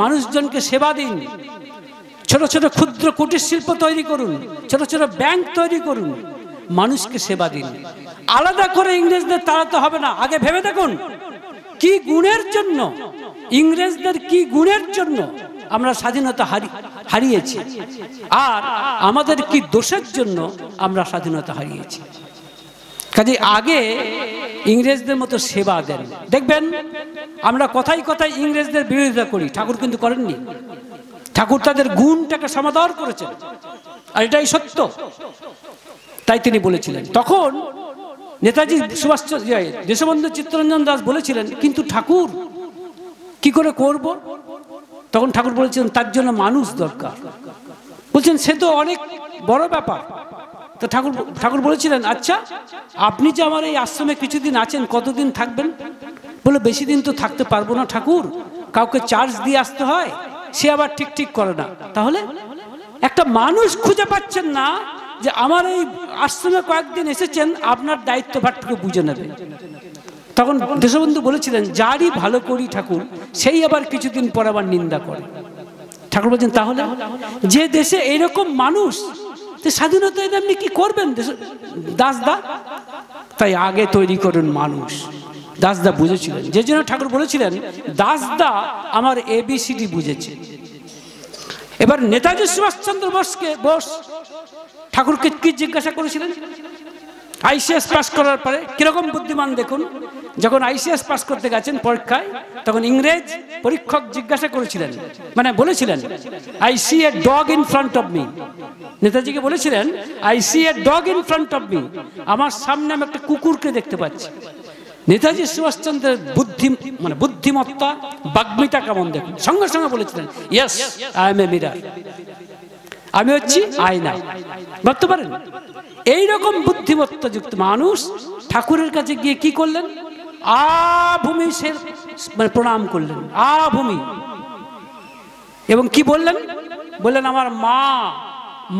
মানুষজনকে সেবা দিন, ছোট ছোট ক্ষুদ্র কুটির শিল্প তৈরি করুন, ছোট ছোট ব্যাংক তৈরি করুন, মানুষকে সেবা দিন। আলাদা করে ইংরেজদের তাড়াতে হবে না। আগে ভেবে দেখুন কি গুণের জন্য, ইংরেজদের কি গুণের জন্য আমরা স্বাধীনতা হারিয়েছি, আর আমাদের কি দোষের জন্য আমরা স্বাধীনতা হারিয়েছি। কাজে আগে ইংরেজদের মতো সেবা দেন। দেখবেন আমরা কথায় কথায় ইংরেজদের বিরোধিতা করি, ঠাকুর কিন্তু করেননি। ঠাকুর তাদের গুণটাকে সমাদর করেছেন, আর এটাই সত্য। তাই তিনি বলেছিলেন তখন নেতাজি দেশবন্ধু চিত্তরঞ্জন দাস বলেছিলেন, কিন্তু ঠাকুর কি করে করব? তখন ঠাকুর বলেছিলেন তার জন্য মানুষ দরকার। বলছেন সে তো অনেক বড় ব্যাপার। তো ঠাকুর বলেছিলেন, আচ্ছা আপনি যে আমার এই আশ্রমে কিছুদিন আছেন, কতদিন থাকবেন? বলে বেশি দিন তো থাকতে পারবো না ঠাকুর, কাউকে চার্জ দিয়ে আসতে হয়, সে আবার ঠিক করে না। তাহলে একটা মানুষ খুঁজে পাচ্ছেন না যে আমার এই আশ্রমে কয়েকদিন এসেছেন, আপনার দায়িত্বভারটুকু বুঝে নেবে। তখন দেশবন্ধু বলেছিলেন, যারই ভালো করি ঠাকুর, সেই আবার কিছুদিন পর আবার নিন্দা করে। ঠাকুর বলছেন, তাহলে যে দেশে এইরকম মানুষ, স্বাধীনতা আপনি কি করবেন দাসদা? তাই আগে তৈরি করুন মানুষ। দাসদা বুঝেছিলেন, যে জন্য ঠাকুর বলেছিলেন দাসদা আমার ABCD বুঝেছে। এবার নেতাজি সুভাষচন্দ্র বোস ঠাকুরকে কি জিজ্ঞাসা করেছিলেন? ICS পাস করার পরে কিরকম বুদ্ধিমান দেখুন, যখন ICS পাস করতে গেছেন পরীক্ষায়, তখন ইংরেজ পরীক্ষক জিজ্ঞাসা করেছিলেন, মানে বলেছিলেন, I see a dog in front of me। নেতাজিকে বলেছিলেন, I see a dog in front of me, আমার সামনে আমি একটা কুকুরকে দেখতে পাচ্ছি। নেতাজি সুভাষচন্দ্রের বুদ্ধিমত্তা, বাগ্মিতা কেমন দেখুন। সঙ্গে সঙ্গে বলেছিলেন, yes I M A mirror, আমি হচ্ছি আয়না। ভাবতে পারেন এইরকম বুদ্ধিমত্তা যুক্ত মানুষ ঠাকুরের কাছে গিয়ে কি করলেন? আভূমি সে প্রণাম করলেন, আভূমি। এবং কি বললেন? বললেন, আমার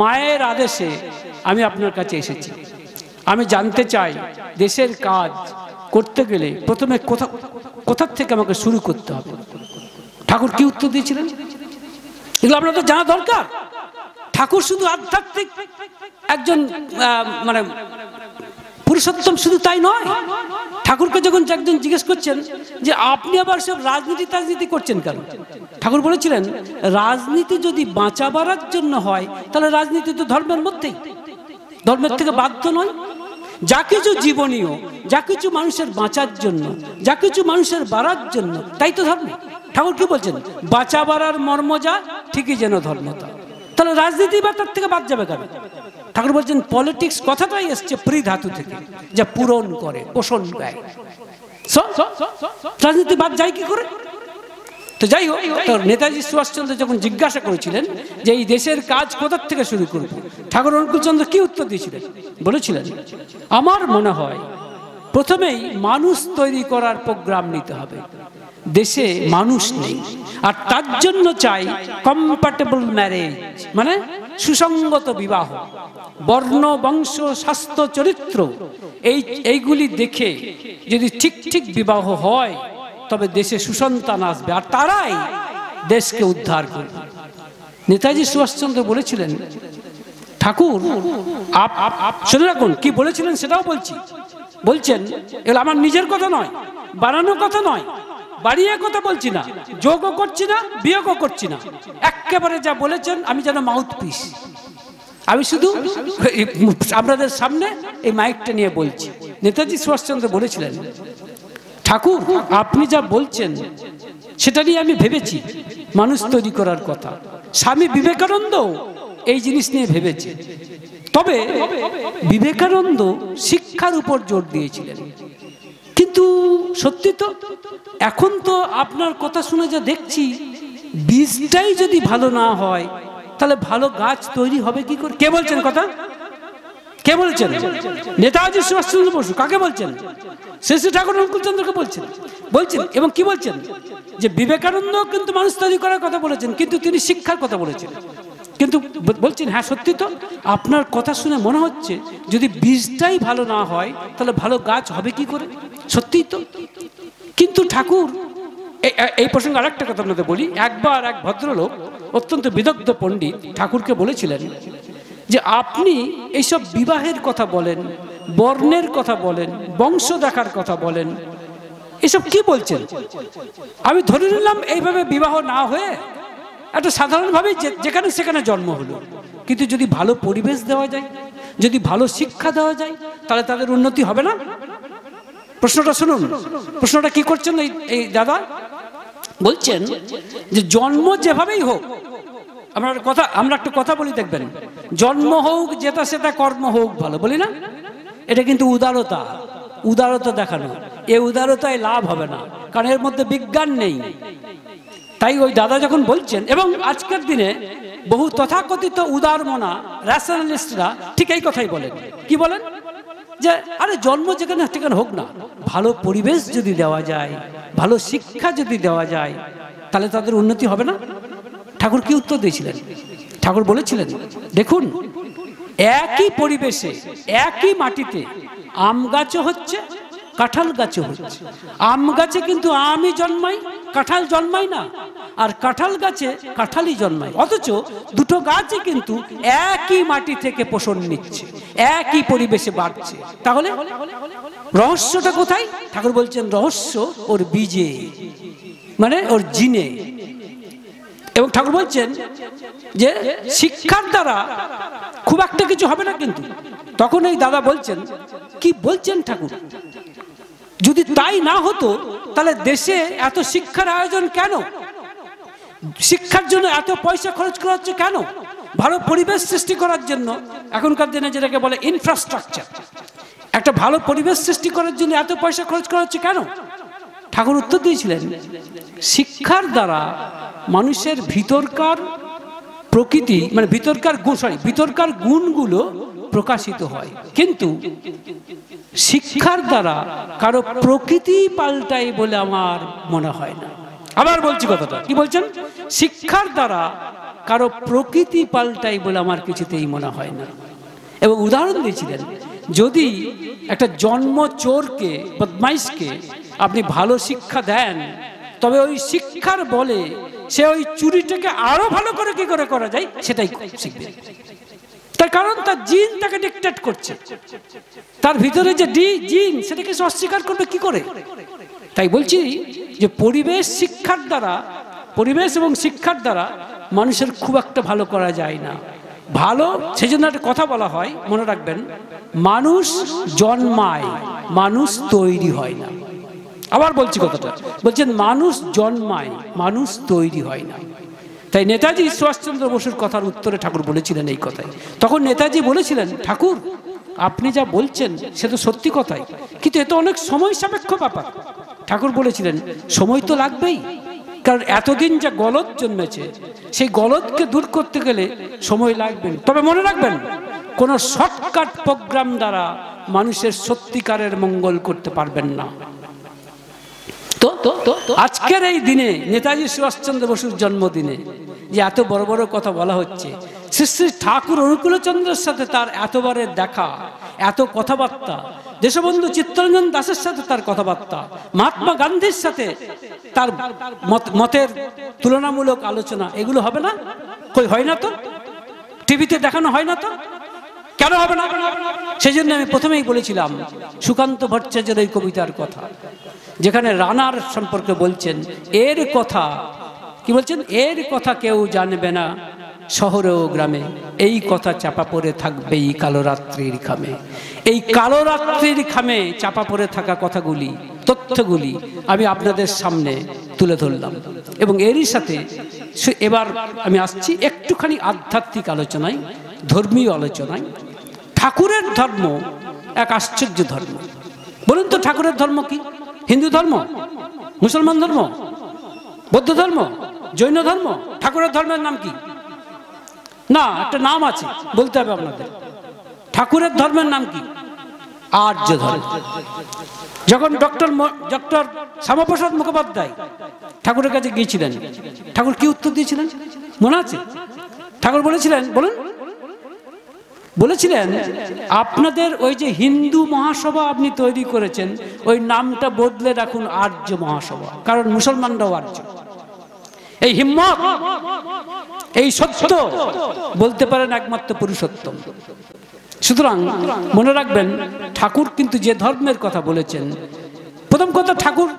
মায়ের আদেশে আমি আপনার কাছে এসেছি। আমি জানতে চাই দেশের কাজ করতে গেলে প্রথমে কোথা থেকে আমাকে শুরু করতে হবে। ঠাকুর কি উত্তর দিয়েছিলেন? এগুলো আপনার তো জানা দরকার। ঠাকুর শুধু আধ্যাত্মিক একজন পুরুষোত্তম শুধু তাই নয়, ঠাকুরকে যখন একজন জিজ্ঞেস করছেন যে আপনি আবার সব রাজনীতি করছেন কেন, ঠাকুর বলেছিলেন, রাজনীতি যদি বাঁচাবার জন্য হয় তাহলে রাজনীতি তো ধর্মের মধ্যেই, ধর্মের থেকে বাধ্য নয়। যা কিছু জীবনীয়, যা কিছু মানুষের বাঁচার জন্য, যা কিছু মানুষের বাড়ার জন্য, তাই তো ধর্ম। ঠাকুর কি বলছেন? বাঁচা বাড়ার মর্ম যা, ঠিকই যেন ধর্মতা। তাহলে রাজনীতি বা তার থেকে বাদ যাবে কেন? ঠাকুর বলছেন পলিটিক্স কথাটাই এসছে প্রি ধাতু থেকে, যা পূরণ করে, পোষণ দেয়। রাজনীতি বাদ যায় কি করে? তো যাই হোক, তো নেতাজি সুভাষচন্দ্র যখন জিজ্ঞাসা করেছিলেন যে এই দেশের কাজ কোথা থেকে শুরু করব, ঠাকুর অনুকূলচন্দ্র কি উত্তর দিয়েছিলেন? বলেছিলেন, আমার মনে হয় প্রথমেই মানুষ তৈরি করার প্রোগ্রাম নিতে হবে। দেশে মানুষ নেই, আর তার জন্য চাই কম্প্যাটেবল ম্যারেজ, মানে সুসঙ্গত বিবাহ। বর্ণ, বংশ, স্বাস্থ্য, চরিত্র এইগুলি দেখে যদি ঠিক বিবাহ হয় তবে দেশে সুসন্তান আসবে, আর তারাই দেশকে উদ্ধার করবে। নেতাজি সুভাষচন্দ্র বলেছিলেন, ঠাকুর শুনে রাখুন কি বলেছিলেন সেটাও বলছেন, এগুলো আমার নিজের কথা নয়, বানানোর কথা নয়, বাড়িয়ে কথা বলছি না, যোগও করছি না, বিয়োগও করছি না, একেবারে যা বলেছেন আমি যেন মাউথপিস, আমি শুধু আপনাদের সামনে এই মাইকটা নিয়ে বলছি। নেতাজি সুভাষচন্দ্র বলেছিলেন, ঠাকুর আপনি যা বলছেন সেটা নিয়ে আমি ভেবেছি, মানুষ তৈরি করার কথা। স্বামী বিবেকানন্দ এই জিনিস নিয়ে ভেবেছে, তবে বিবেকানন্দ শিক্ষার উপর জোর দিয়েছিলেন। কিন্তু সত্যি তো এখন তো আপনার কথা শুনে যা দেখছি, বীজটাই যদি ভালো না হয় তাহলে ভালো গাছ তৈরি হবে কি করে? কে বলছেন কথা? কে বলছেন? নেতাজি সুভাষচন্দ্র বসু। কাকে বলছেন? শ্রী ঠাকুর অনুকূলচন্দ্রকে বলছেন। এবং কি বলছেন? যে বিবেকানন্দ কিন্তু মানুষ তৈরি করার কথা বলেছেন, কিন্তু তিনি শিক্ষার কথা বলেছেন। কিন্তু বলছেন, হ্যাঁ সত্যি তো, আপনার কথা শুনে মনে হচ্ছে যদি বীজটাই ভালো না হয় তাহলে ভালো গাছ হবে কি করে? সত্যিই তো। কিন্তু ঠাকুর এই প্রসঙ্গে আরেকটা কথা আপনাদের বলি। একবার এক ভদ্রলোক, অত্যন্ত বিদগ্ধ পণ্ডিত, ঠাকুরকে বলেছিলেন যে আপনি এইসব বিবাহের কথা বলেন, বর্ণের কথা বলেন, বংশ দেখার কথা বলেন, এসব কি বলছেন? আমি ধরে নিলাম এইভাবে বিবাহ না হয়ে একটা সাধারণভাবে যেখানে সেখানে জন্ম হলো, কিন্তু যদি ভালো পরিবেশ দেওয়া যায়, যদি ভালো শিক্ষা দেওয়া যায়, তাহলে তাদের উন্নতি হবে না? প্রশ্নটা শুনুন, প্রশ্নটা কি করছেন এই দাদা? বলছেন যে জন্ম যেভাবেই হোক, আমরা একটা কথা বলি, দেখবেন, জন্ম হোক যেটা সেটা, কর্ম হোক ভালো, বলি না? এটা কিন্তু উদারতা। উদারতা দেখানো, এই উদারতায় লাভ হবে না, কারণ এর মধ্যে বিজ্ঞান নেই। তাই ওই দাদা যখন বলছেন, এবং আজকের দিনে বহু তথাকথিত উদারমনা র্যাশনালিস্টরা ঠিক এই কথাই বলেন। কি বলেন? যে আরে জন্ম যেখানে সেখানে হোক না, ভালো পরিবেশ যদি দেওয়া যায়, ভালো শিক্ষা যদি দেওয়া যায়, তাহলে তাদের উন্নতি হবে না? ঠাকুর কি উত্তর দিয়েছিলেন? ঠাকুর বলেছিলেন, দেখুন একই পরিবেশে একই মাটিতে আম গাছও হচ্ছে, কাঁঠাল গাছও হচ্ছে। আম গাছে কিন্তু আমই জন্মায়, কাঁঠাল জন্মায় না, আর কাঁঠাল গাছে কাঁঠালই জন্মায়। অথচ দুটো গাছই কিন্তু একই মাটি থেকে পোষণ নিচ্ছে, একই পরিবেশে বাড়ছে। তাহলে রহস্যটা কোথায়? ঠাকুর বলছেন রহস্য ওর বীজে, মানে ওর জিনে। এবং ঠাকুর বলছেন যে শিক্ষার দ্বারা খুব একটা কিছু হবে না। কিন্তু তখন এই দাদা বলছেন, কি বলছেন ঠাকুর? যদি তাই না হতো তাহলে দেশে এত শিক্ষার আয়োজন কেন? শিক্ষার জন্য এত পয়সা খরচ করা হচ্ছে কেন? ভালো পরিবেশ সৃষ্টি করার জন্য, এখনকার দিনে যেটাকে বলে ইনফ্রাস্ট্রাকচার, একটা ভালো পরিবেশ সৃষ্টি করার জন্য এত পয়সা খরচ করা হচ্ছে কেন? ঠাকুর উত্তর দিয়েছিলেন, শিক্ষার দ্বারা মানুষের ভিতরকার প্রকৃতি, মানে ভিতরকার গুণগুলো প্রকাশিত হয়। কিন্তু শিক্ষার দ্বারা কারো প্রকৃতি পাল্টাই বলে আমার মনে হয় না। আবার বলছি কথাটা, কি বলছেন? শিক্ষার দ্বারা কারো প্রকৃতি পাল্টাই বলে আমার কিছুতেই মনে হয় না। এবং উদাহরণ দিয়েছিলেন, যদি একটা জন্ম চোরকে, বদমাইশকে আপনি ভালো শিক্ষা দেন, তবে ওই শিক্ষার বলে সে ওই চুরিটাকে আরো ভালো করে কি করে করা যায় সেটাই শিখবে। তার কারণ তার জিন তাকে ডিক্টেট করছে, তার ভিতরে যে জিন সেটাকে সে অস্বীকার করবে কি করে? তাই বলছি যে পরিবেশ এবং শিক্ষার দ্বারা মানুষের খুব একটা ভালো করা যায় না। ভালো, সেই জন্য একটা কথা বলা হয়, মনে রাখবেন, মানুষ জন্মায়, মানুষ তৈরি হয় না। আবার বলছি কথাটা, বলছেন মানুষ জন্মায়, মানুষ তৈরি হয় না। তাই নেতাজি সুভাষচন্দ্র বসুর কথার উত্তরে ঠাকুর বলেছিলেন এই কথাই। তখন নেতাজি বলেছিলেন, ঠাকুর আপনি যা বলছেন সে তো সত্যি কথাই, কিন্তু এ তো অনেক সময় সাপেক্ষ ব্যাপার। ঠাকুর বলেছিলেন, সময় তো লাগবেই, কারণ এতদিন যা গলদ জন্মেছে সেই গলদকে দূর করতে গেলে সময় লাগবে। তবে মনে রাখবেন, কোন শর্টকাট প্রোগ্রাম দ্বারা মানুষের সত্যিকারের মঙ্গল করতে পারবেন না। আজকের এই দিনে, নেতাজি সুভাষচন্দ্র বসুর জন্মদিনে যে এত বড় বড় কথা বলা হচ্ছে, শ্রী শ্রী ঠাকুর অনুকূলচন্দ্রের সাথে তার এতবারের দেখা, এত কথাবার্তা, দেশবন্ধু চিত্তরঞ্জন দাসের সাথে তার কথাবার্তা, মহাত্মা গান্ধীর সাথে তার মতের তুলনামূলক আলোচনা, এগুলো হবে না? কই হয় না তো? টিভিতে দেখানো হয় না তো? কেন হবে না? সেই জন্য আমি প্রথমেই বলেছিলাম সুকান্ত ভট্টাচার্যের এই কবিতার কথা, যেখানে রানার সম্পর্কে বলছেন, এর কথা কি বলছেন, এর কথা কেউ জানবে না শহরে ও গ্রামে, এই কথা চাপা পড়ে থাকবে এই কালো রাত্রির খামে। এই কালো রাত্রির খামে চাপা পড়ে থাকা কথাগুলি, তথ্যগুলি আমি আপনাদের সামনে তুলে ধরলাম। এবং এরই সাথে এবার আমি আসছি একটুখানি আধ্যাত্মিক আলোচনায়, ধর্মীয় আলোচনায়। ঠাকুরের ধর্ম এক আশ্চর্য ধর্ম। বলুন তো, ঠাকুরের ধর্ম কি? হিন্দু ধর্ম, মুসলমান ধর্ম, বৌদ্ধ ধর্ম, জৈন ধর্ম? ঠাকুরের ধর্মের নাম কি? না, একটা নাম আছে, বলতে হবে আপনাদের। ঠাকুরের ধর্মের নাম কি? আর্য ধর্ম। যখন ডক্টর শ্যামাপ্রসাদ মুখোপাধ্যায় ঠাকুরের কাছে গিয়েছিলেন, ঠাকুর কি উত্তর দিয়েছিলেন মনে আছে? ঠাকুর বলেছিলেন, বলেছিলেন, আপনাদের ওই যে হিন্দু মহাসভা আপনি তৈরি করেছেন, ওই নামটা বদলে রাখুন আর্য মহাসভা, কারণ মুসলমানরাও আর্য। এই হিম্মত, এই সত্য বলতে পারেন একমাত্র পুরুষোত্তম। সুতরাং মনে রাখবেন, ঠাকুর কিন্তু যে ধর্মের কথা বলেছেন, প্রথম কথা, ঠাকুর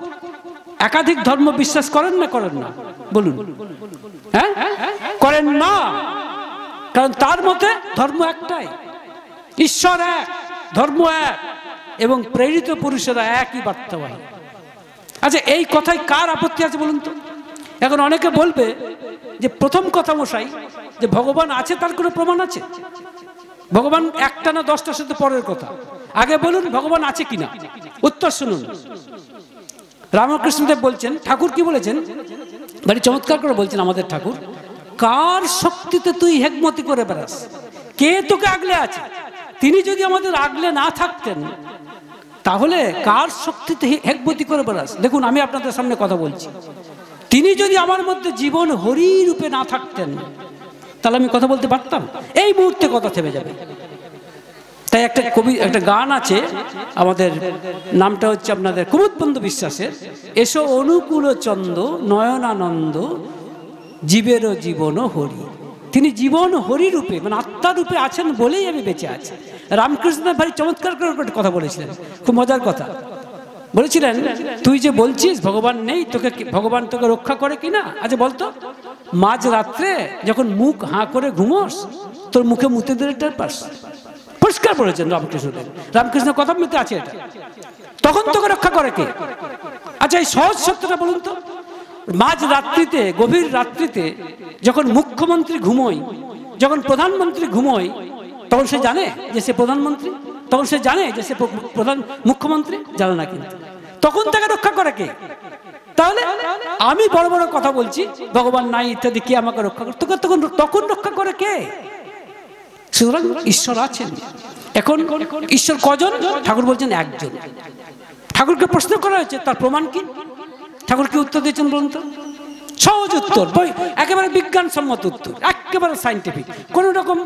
একাধিক ধর্ম বিশ্বাস করেন না? করেন না? বলুন। হ্যাঁ, করেন না, কারণ তার মতে ধর্ম একটাই, ঈশ্বর এক, ধর্ম এক, এবং প্রেরিত পুরুষেরা একই বার্তাবাহী। আচ্ছা, এই কথায় কার আপত্তি আছে বলুন তো? এখন অনেকে বলবে যে প্রথম কথা মশাই, যে ভগবান আছে তার কোনো প্রমাণ আছে? ভগবান একটা না 10টার সাথে পরের কথা, আগে বলুন ভগবান আছে কিনা, উত্তর শুনুন। রামকৃষ্ণদেব বলছেন, ঠাকুর কি বলেছেন, ভারী চমৎকার করে বলছেন আমাদের ঠাকুর, কার শক্তিতে তুই হেকমতি করে বেড়াস? কে তোকে আগলে আছে? তিনি যদি আমাদের আগলে না থাকতেন তাহলে কার শক্তিতে হেকমতি করে বেড়াস? দেখুন, আমি আপনাদের সামনে কথা বলছি, তিনি যদি আমার মধ্যে জীবন হরি রূপে না থাকতেন তাহলে আমি কথা বলতে পারতাম? এই মুহূর্তে কথা থেমে যাবে। তাই একটা গান আছে আমাদের, নামটা হচ্ছে আপনাদের কুমুদবন্ধু বিশ্বাসের, এসো অনুকূল চন্দ নয়নানন্দ জীবেরও জীবন হরি। তিনি জীবন হরি রূপে মানে আত্মা রূপে আছেন বলেই আমি বেঁচে আছি। রামকৃষ্ণ ভারী চমৎকার করে কথা বলেছিলেন, খুব মজার কথা বলেছিলেন, তুই যে বলছিস ভগবান নেই, ভগবান তোকে রক্ষা করে কিনা? আচ্ছা বলতো, মাঝ রাত্রে যখন মুখ হাঁ করে ঘুমোস তোর মুখে মুতে দিলে টের পাস? পরিষ্কার বলেছেন রামকৃষ্ণদেব। রামকৃষ্ণ কথা মধ্যে আছে এটা। তখন তোকে রক্ষা করে কে? আচ্ছা এই সহজ সত্যটা বলুন তো, মাঝ রাত্রিতে, গভীর রাত্রিতে যখন মুখ্যমন্ত্রী ঘুমোয়, যখন প্রধানমন্ত্রী ঘুমোয়, তখন সে জানে যে সে প্রধানমন্ত্রী? তখন সে জানে যে সে মুখ্যমন্ত্রী? জানে না। কিন্তু তখন তাকে রক্ষা করে কে? তাহলে আমি বড় বড় কথা বলছি ভগবান নাই ইত্যাদি, কে আমাকে রক্ষা করে? তখন রক্ষা করে কে? সুতরাং ঈশ্বর আছেন। এখন ঈশ্বর কজন? ঠাকুর বলছেন একজন। ঠাকুরকে প্রশ্ন করা হয়েছে, তার প্রমাণ কি? ঠাকুর কি উত্তর দিয়েছেন বলুন তো? সহজ উত্তর, একেবারে বিজ্ঞানসম্মত উত্তর, একেবারে সাইন্টিফিক, কোনো রকম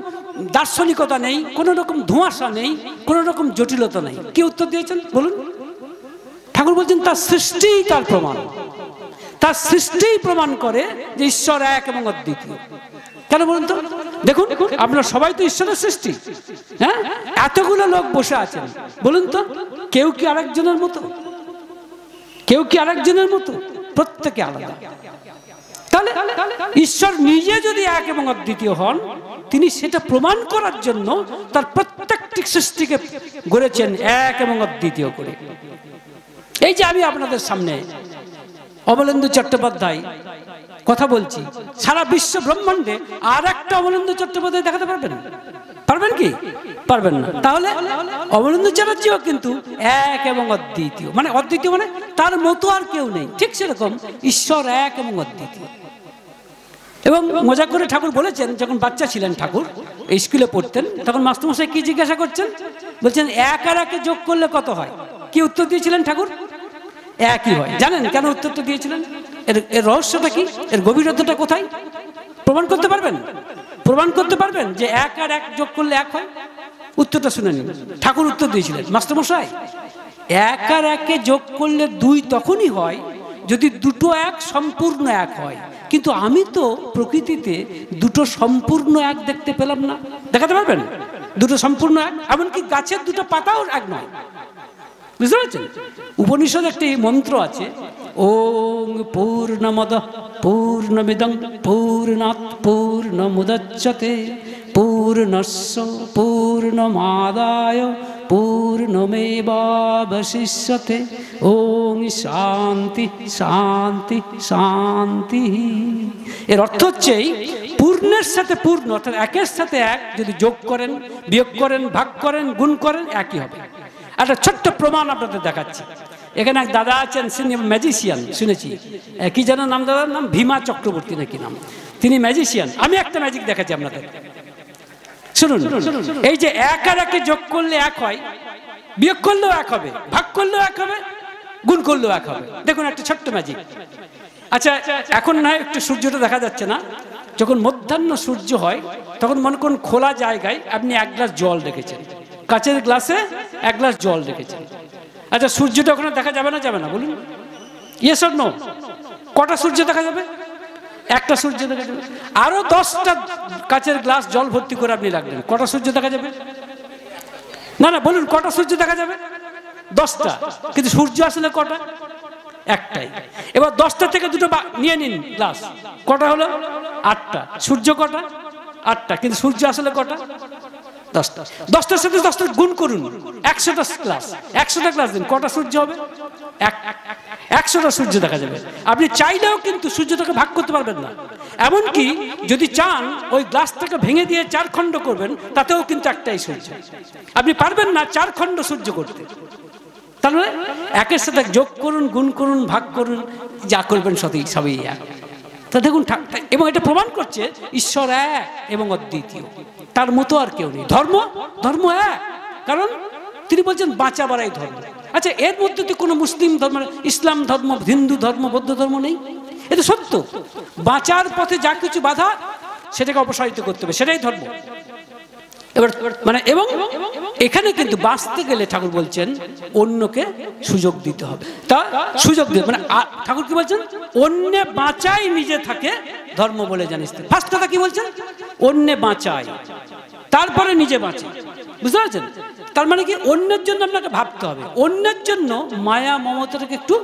দার্শনিকতা নেই, কোনো রকম ধোঁয়াশা নেই, কোনো রকম জটিলতা নেই। কি উত্তর দিয়েছেন বলুন? ঠাকুর বলছেন তার সৃষ্টি তার প্রমাণ। তার সৃষ্টিই প্রমাণ করে যে ঈশ্বর এক এবং অদ্বিতীয়। কেন বলুন তো? দেখুন, আপনারা সবাই তো ঈশ্বরের সৃষ্টি। হ্যাঁ, এতগুলো লোক বসে আছেন, বলুন তো কেউ কি আরেকজনের মতো? কেউ কি আরেকজনের মতো? প্রত্যেকে আলাদা। তাহলে ঈশ্বর নিজে যদি এক এবং অদ্বিতীয় হন, তিনি সেটা প্রমাণ করার জন্য তার প্রত্যেকটি সৃষ্টিকে গড়েছেন এক এবং অদ্বিতীয় করে। এই যে আমি আপনাদের সামনে অমলেন্দু চট্টোপাধ্যায় কথা বলছি, সারা বিশ্ব ব্রহ্মাণ্ডে আর একটা অমলেন্দু চট্টোপাধ্যায় দেখাতে পারবেন? পারবেন কি? পারবেন না। তাহলে অমলেন্দু চ্যাটার্জিও কিন্তু এক এবং অদ্বিতীয়, মানে অদ্বিতীয় মানে তার মতো আর কেউ নেই। ঠিক সেরকম ঈশ্বর এক এবং অদ্বিতীয়। এবং মজা করে ঠাকুর বলেছেন, যখন বাচ্চা ছিলেন ঠাকুর, এই স্কুলে পড়তেন, তখন মাস্টারমশাই কি জিজ্ঞাসা করছেন? বলছেন এক আর একে যোগ করলে কত হয়? কি উত্তর দিয়েছিলেন ঠাকুর? একই হয়। জানেন কেন উত্তরটা দিয়েছিলেন? এর রহস্যটা কি? এর গভীরতাটা কোথায়? প্রমাণ করতে পারবেন? প্রমাণ করতে পারবেন যে এক আর এক যোগ করলে এক হয়? উত্তরটা শুনে নিন। ঠাকুর উত্তর দিয়েছিলেন, মাস্টারমশাই এক আর একে যোগ করলে দুই তখনই হয় যদি দুটো এক সম্পূর্ণ এক হয়, কিন্তু আমি তো প্রকৃতিতে দুটো সম্পূর্ণ এক দেখতে পেলাম না। দেখাতে পারবেন দুটো সম্পূর্ণ এক? এমনকি গাছের দুটো পাতাও এক নয়। বুঝতে পারছেন? উপনিষদ একটি মন্ত্র আছে, ওং পূর্ণমদঃ পূর্ণমিদং পূর্ণাৎ পূর্ণমুদচ্যতে পূর্ণস্য পূর্ণমাদায় পূর্ণমেবাবশিষ্যতে ওং শান্তি শান্তি শান্তি। এর অর্থ হচ্ছে পূর্ণের সাথে পূর্ণ, অর্থাৎ একের সাথে এক যদি যোগ করেন, বিয়োগ করেন, ভাগ করেন, গুণ করেন, একই হবে। একটা ছোট্ট প্রমাণ আপনাদের দেখাচ্ছি। এখানে এক দাদা আছেন, ম্যাজিশিয়ান, শুনেছি কি যেন নাম, দাদার নাম ভীমা চক্রবর্তী নাকি নাম। তিনি ম্যাজিশিয়ান। আমি একটা ম্যাজিক দেখাচ্ছি আপনাদের, শুনুন। এই যে এক আর একে যোগ করলে এক হয়, বিয়োগ করলেও এক হবে, ভাগ করলেও এক হবে, গুণ করলেও এক হবে। দেখুন একটা ছোট্ট ম্যাজিক। আচ্ছা এখন না একটু সূর্যটা দেখা যাচ্ছে না, যখন মধ্যাহ্ন সূর্য হয় তখন মনে করুন খোলা জায়গায় আপনি এক গ্লাস জল রেখেছেন, কাচের গ্লাসে এক গ্লাস জল রেখেছেন। আচ্ছা সূর্যটা ওখানে দেখা যাবে না? যাবে না? বলুন ইয়েস অর নো? কটা সূর্য দেখা যাবে? একটা সূর্য দেখা যাবে। আরো 10টা কাচের গ্লাস জল ভর্তি করে আপনি রাখলেন, কটা সূর্য দেখা যাবে? না না বলুন, কটা সূর্য দেখা যাবে? 10টা। কিন্তু সূর্য আসলে কটা? একটাই। এবার 10টা থেকে দুটো নিয়ে নিন গ্লাস, কটা হলো? 8টা। সূর্য কটা? 8টা। কিন্তু সূর্য আসলে কটা? 10টা। 10টার সাথে 10টা গুণ করুন, 100টা গ্লাস, 100টা গ্লাস দিন, কটা সূর্য হবে? 100টা সূর্য দেখা যাবে। আপনি চাইলেও কিন্তু সূর্যটাকে ভাগ করতে পারবেন না। এমনকি যদি চান ওই গ্লাসটাকে ভেঙে দিয়ে 4 খণ্ড করবেন, তাতেও কিন্তু একটাই সূর্য। আপনি পারবেন না 4 খণ্ড সূর্য করতে। তাহলে একের সাথে যোগ করুন, গুণ করুন, ভাগ করুন, যা করবেন সবই এক। তা দেখুন, এবং এটা প্রমাণ করছে ঈশ্বর এক এবং অদ্বিতীয়, তার মতো আর কেউ নেই। ধর্ম এক, কারণ তিনি বলছেন বাঁচাবারাই ধর্ম। আচ্ছা, এর মধ্যে তো কোনো মুসলিম ধর্ম, ইসলাম ধর্ম, হিন্দু ধর্ম, বৌদ্ধ ধর্ম নেই, এটা সত্য। বাঁচার পথে যা কিছু বাধা সেটাকে অপসারিত করতে হবে, সেটাই ধর্ম। এবার এবং এখানে কিন্তু বাঁচতে গেলে ঠাকুর বলছেন অন্যকে সুযোগ দিতে হবে। তা সুযোগ দিয়ে ঠাকুর কি বলছেন? অন্যে বাঁচাই নিজে থাকে ধর্ম বলে জানিস। ফার্স্ট কথা কি বলছেন? অন্যে বাঁচাই, তারপরে নিজে বাঁচে। বুঝতে পারছেন? তার মানে কি, অন্যের জন্য আপনাকে ভাবতে হবে, অন্যের জন্য মায়া মমতাটাকে একটু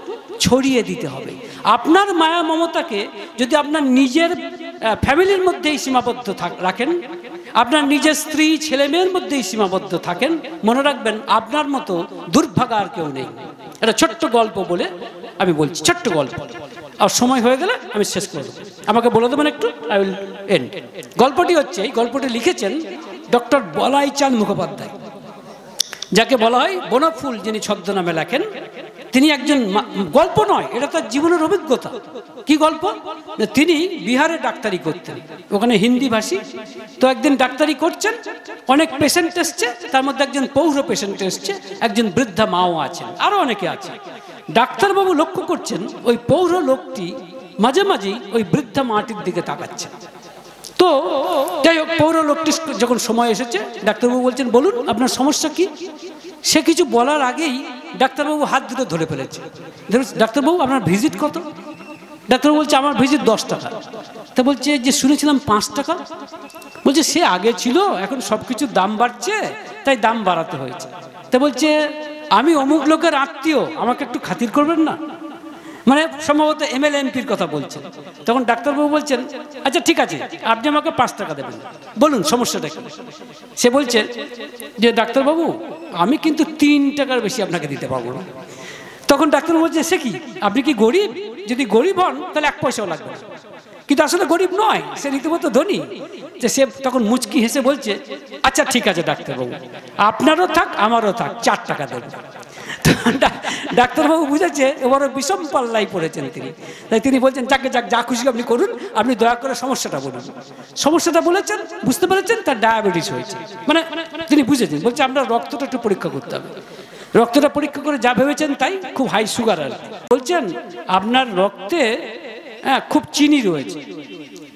ছড়িয়ে দিতে হবে। আপনার মায়া মমতাকে যদি আপনার নিজের ফ্যামিলির মধ্যেই সীমাবদ্ধ রাখেন, আপনার নিজের স্ত্রী ছেলে মেয়ের মধ্যেই সীমাবদ্ধ থাকেন, মনে রাখবেন আপনার মতো দুর্ভাগা আর কেউ নেই। এটা ছোট্ট গল্প বলে আমি বলছি, ছোট্ট গল্প, আর সময় হয়ে গেলে আমি শেষ করে দেবো, আমাকে বলে দেবেন একটু, আই উইল এন্ড। গল্পটি হচ্ছে, এই গল্পটি লিখেছেন ডক্টর বলাই চাঁদ মুখোপাধ্যায়, যাকে বলা হয় বনফুল, যিনি ছদ্মনামে লেখেন। তিনি একজন, গল্প নয়, এটা তার জীবনের অভিজ্ঞতা। কি গল্প? তিনি বিহারে ডাক্তারি করতেন, ওখানে হিন্দি ভাষী। তো একদিন ডাক্তারি করছেন, অনেক পেশেন্ট এসছে, তার মধ্যে একজন পৌর পেশেন্ট এসছে, একজন বৃদ্ধা মাও আছেন, আরো অনেকে আছে। ডাক্তারবাবু লক্ষ্য করছেন ওই পৌর লোকটি মাঝে মাঝেই ওই বৃদ্ধা মাটির দিকে তাকাচ্ছে। তো যাই হোক, পৌর লোকটি যখন সময় এসেছে, ডাক্তারবাবু বলছেন, বলুন আপনার সমস্যা কি? সে কিছু বলার আগেই ডাক্তারবাবু হাত দুটো ধরে ফেলেছে। ডাক্তারবাবু, আপনার ভিজিট কত? ডাক্তারবাবু বলছে, আমার ভিজিট 10 টাকা। তা বলছে, যে শুনেছিলাম 5 টাকা। বলছে, সে আগে ছিল, এখন সব কিছুর দাম বাড়ছে, তাই দাম বাড়াতে হয়েছে। তা বলছে, আমি অমুক লোকের আত্মীয়, আমাকে একটু খাতির করবেন না? মানে সম্ভবত MLA MPর কথা বলছেন। তখন ডাক্তারবাবু বলছেন, আচ্ছা ঠিক আছে, আপনি আমাকে 5 টাকা দেবেন, বলুন সমস্যাটা কি? সে বলছে যে, ডাক্তারবাবু, আমি কিন্তু 3 টাকার বেশি আপনাকে দিতে পারবো না। তখন ডাক্তারবাবু বলছে, সে কি, আপনি কি গরিব? যদি গরিব হন তাহলে 1 পয়সাও লাগবে না। কিন্তু আসলে গরিব নয়, সে রীতিমতো ধনী। যে সে তখন মুচকি হেসে বলছে, আচ্ছা ঠিক আছে ডাক্তারবাবু, আপনারও থাক আমারও থাক, 4 টাকা দেবেন। ডাক্তারবাবু বুঝেছে এবার বিষম পাল্লাই পড়েছেন তিনি, তাই তিনি বলছেন, যাকে যা খুশি আপনি করুন, আপনি দয়া করে সমস্যাটা বলুন। সমস্যাটা বলেছেন, বুঝতে পেরেছেন, তার ডায়াবেটিস হয়েছে। মানে তিনি বুঝেছেন, বলছে আমরা রক্তটা একটু পরীক্ষা করতে হবে। রক্তটা পরীক্ষা করে যা ভেবেছেন তাই, খুব হাই সুগার আর। বলছেন, আপনার রক্তে খুব চিনি রয়েছে।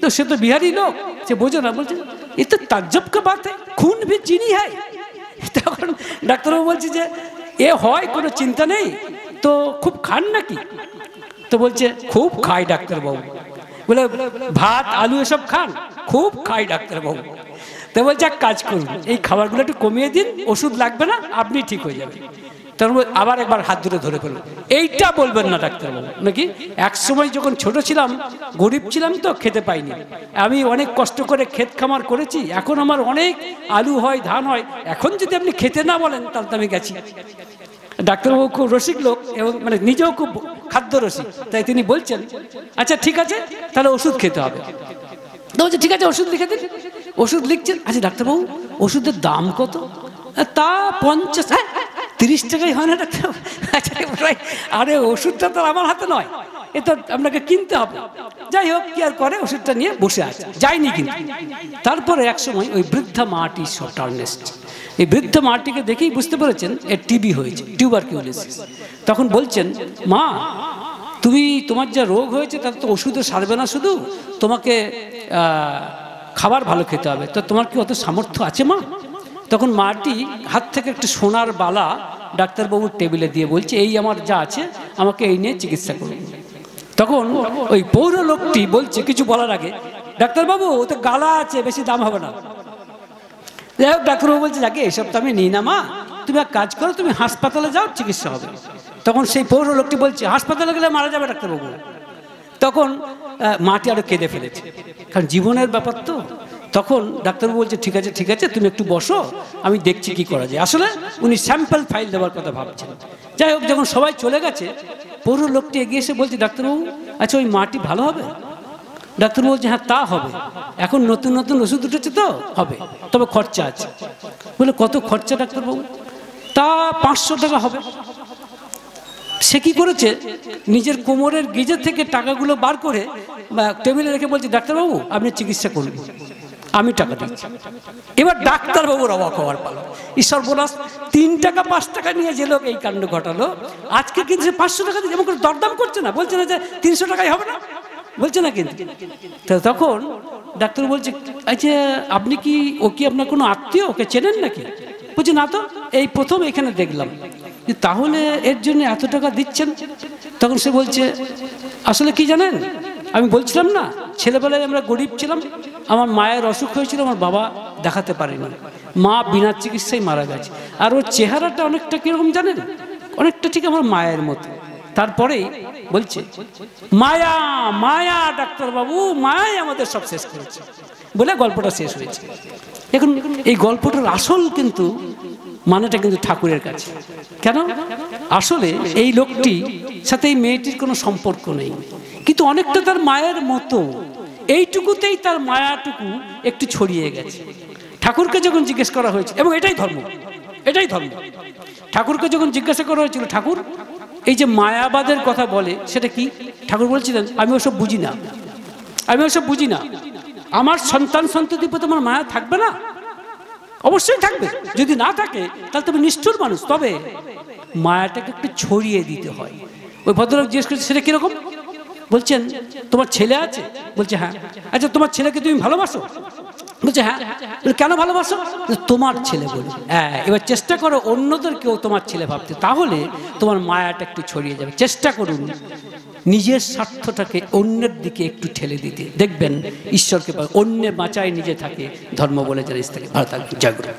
তো সে তো বিহারি লোক, সে বোঝে না, বলছে, এ তো তাজ্জব কা বাত হ্যায়, খুন ভি চিনি হ্যায়। তখন ডাক্তারবাবু বলছে যে, এ হয়, কোনো চিন্তা নেই, তো খুব খান নাকি? তো বলছে, খুব খাই ডাক্তারবাবু। বলে, ভাত আলু এসব খান? খুব খাই ডাক্তারবাবু। তো বলছে, এক কাজ করুন, এই খাবারগুলো একটু কমিয়ে দিন, ওষুধ লাগবে না, আপনি ঠিক হয়ে যাবেন। তখন আবার একবার হাত দুটো ধরে ফেলুন, এইটা বলবেন না ডাক্তারবাবু, নাকি এক সময় যখন ছোট ছিলাম, গরিব ছিলাম, তো খেতে পাইনি, আমি অনেক কষ্ট করে ক্ষেত খামার করেছি, এখন আমার অনেক আলু হয়, ধান হয়, এখন যদি আপনি খেতে না বলেন তাহলে তো আমি গেছি। ডাক্তারবাবু খুব রসিক লোক, এবং মানে নিজেও খুব খাদ্য রসিক, তাই তিনি বলছেন, আচ্ছা ঠিক আছে, তাহলে ওষুধ খেতে হবে। তো বলছে, ঠিক আছে, ওষুধ লিখে দিন। ওষুধ লিখছেন। আচ্ছা ডাক্তারবাবু, ওষুধের দাম কত? তা 50। 30 টাকাই হয় না ডাক্তারবাবু? আচ্ছা ভাই, আরে ওষুধটা তো আমার হাতে নয়, এ তো আপনাকে কিনতে হবে। যাই হোক, কি আর করে, ওষুধটা নিয়ে বসে আছে, যায়নি কিন্তু। তারপরে এক সময় ওই বৃদ্ধা মাটি টার্ন এসছে। এই বৃদ্ধ মাটিকে দেখেই বুঝতে পেরেছেন এর টিবি হয়েছে, টিউবারকিউলোসিস। তখন বলছেন, মা, তোমার যা রোগ হয়েছে তার তো ওষুধে সারবে না, শুধু তোমাকে খাবার ভালো খেতে হবে। তো তোমার কি অত সামর্থ্য আছে মা? তখন মাটি হাত থেকে একটা সোনার বালা ডাক্তারবাবুর টেবিলে দিয়ে বলছে, এই আমার যা আছে, আমাকে এই নিয়ে চিকিৎসা করুন। তখন ওই পৌর লোকটি বলছে কিছু বলার আগে, ডাক্তারবাবু, ও তো গালা আছে, বেশি দাম হবে না। যাই হোক, ডাক্তারবাবু বলছে, যাকে এসব তো আমি নিই না মা, তুমি এক কাজ করো, তুমি হাসপাতালে যাও, চিকিৎসা হবে। তখন সেই পৌর লোকটি বলছে, হাসপাতালে গেলে মারা যাবে ডাক্তারবাবু। তখন মাটি আরো কেঁদে ফেলেছে, কারণ জীবনের ব্যাপার তো। তখন ডাক্তারবাবু বলছে, ঠিক আছে ঠিক আছে, তুমি একটু বসো, আমি দেখছি কি করা যায়। আসলে উনি স্যাম্পল ফাইল দেওয়ার কথা ভাবছেন। যাই হোক, যখন সবাই চলে গেছে, পৌর লোকটি এগিয়ে এসে বলছে, ডাক্তারবাবু, আচ্ছা ওই মাটি ভালো হবে? ডাক্তারবাবু বলছে, হ্যাঁ তা হবে, এখন নতুন নতুন ওষুধ উঠেছে তো, হবে, তবে খরচা আছে। বলে, কত খরচা ডাক্তারবাবু? তা 500 টাকা হবে। সে কি করেছে, নিজের কোমরের গিজের থেকে টাকাগুলো বার করে টেবিলে রেখে বলছে, ডাক্তারবাবু আপনি চিকিৎসা করুন, আমি টাকা দিচ্ছি। এবার ডাক্তারবাবুর অবাক হওয়ার পালা, ঈশ্বর বোনাস 3 টাকা 5 টাকা নিয়ে যে লোক এই কাণ্ড ঘটালো, আজকে কিন্তু সে 500 টাকা দিয়ে যেমন করে দরদাম করছে না, বলছে না যে 300 টাকায় হবে না, বলছে না কিন্তু। তখন ডাক্তার বলছে, আচ্ছা আপনি কি, ও কি আপনার কোনো আত্মীয়, ওকে চেনেন নাকি? বলছে না তো, এই প্রথম এখানে দেখলাম। তাহলে এর জন্য এত টাকা দিচ্ছেন? তখন সে বলছে, আসলে কি জানেন, আমি বলছিলাম না ছেলেবেলায় আমরা গরিব ছিলাম, আমার মায়ের অসুখ হয়েছিল, আমার বাবা দেখাতে পারেনি, মা বিনা চিকিৎসায় মারা গেছে, আর ওর চেহারাটা অনেকটা কিরকম জানেন, অনেকটা ঠিক আমার মায়ের মতো। তারপরেই বলছে, মায়া মায়া ডাক্তারবাবু, মায়াই আমাদের সব শেষ করেছে, বলে গল্পটা শেষ হয়েছে। এখন এই গল্পটার আসল কিন্তু মানেটা কিন্তু ঠাকুরের কাছে। কেন? আসলে এই লোকটি সাথে এই মেয়েটির কোনো সম্পর্ক নেই, কিন্তু অনেকটা তার মায়ের মতো, এইটুকুতেই তার মায়াটুকু একটু ছড়িয়ে গেছে। ঠাকুরকে যখন জিজ্ঞেস করা হয়েছে, এবং এটাই ধর্ম, এটাই ধর্ম, ঠাকুরকে যখন জিজ্ঞাসা করা হয়েছিল, ঠাকুর এই যে মায়াবাদের কথা বলে সেটা কি? ঠাকুর বলছিলেন, আমি ওসব বুঝি না, আমি ওসব বুঝি না, আমার সন্তান সন্ততির প্রতি আমার মায়া থাকবে না? অবশ্যই থাকবে, যদি না থাকে তাহলে তুমি নিষ্ঠুর মানুষ। তবে মায়াটাকে একটু ছড়িয়ে দিতে হয়। ওই ভদ্রলোক জিজ্ঞেস করছে, সেটা কিরকম? বলছেন, তোমার ছেলে আছে? বলছে হ্যাঁ। আচ্ছা তোমার ছেলেকে তুমি ভালোবাসো? বলছে হ্যাঁ। কেন ভালোবাসো? তোমার ছেলে বলে। হ্যাঁ, এবার চেষ্টা করো অন্যদেরকেও তোমার ছেলে ভাবতে, তাহলে তোমার মায়াটা একটু ছড়িয়ে যাবে। চেষ্টা করুন নিজের স্বার্থটাকে অন্যের দিকে একটু ঠেলে দিতে, দেখবেন ঈশ্বরকে অন্যের বাঁচায় নিজে থাকে, ধর্ম বলে জানিস থাকে। ভালো থাকবেন, জয় গুরু।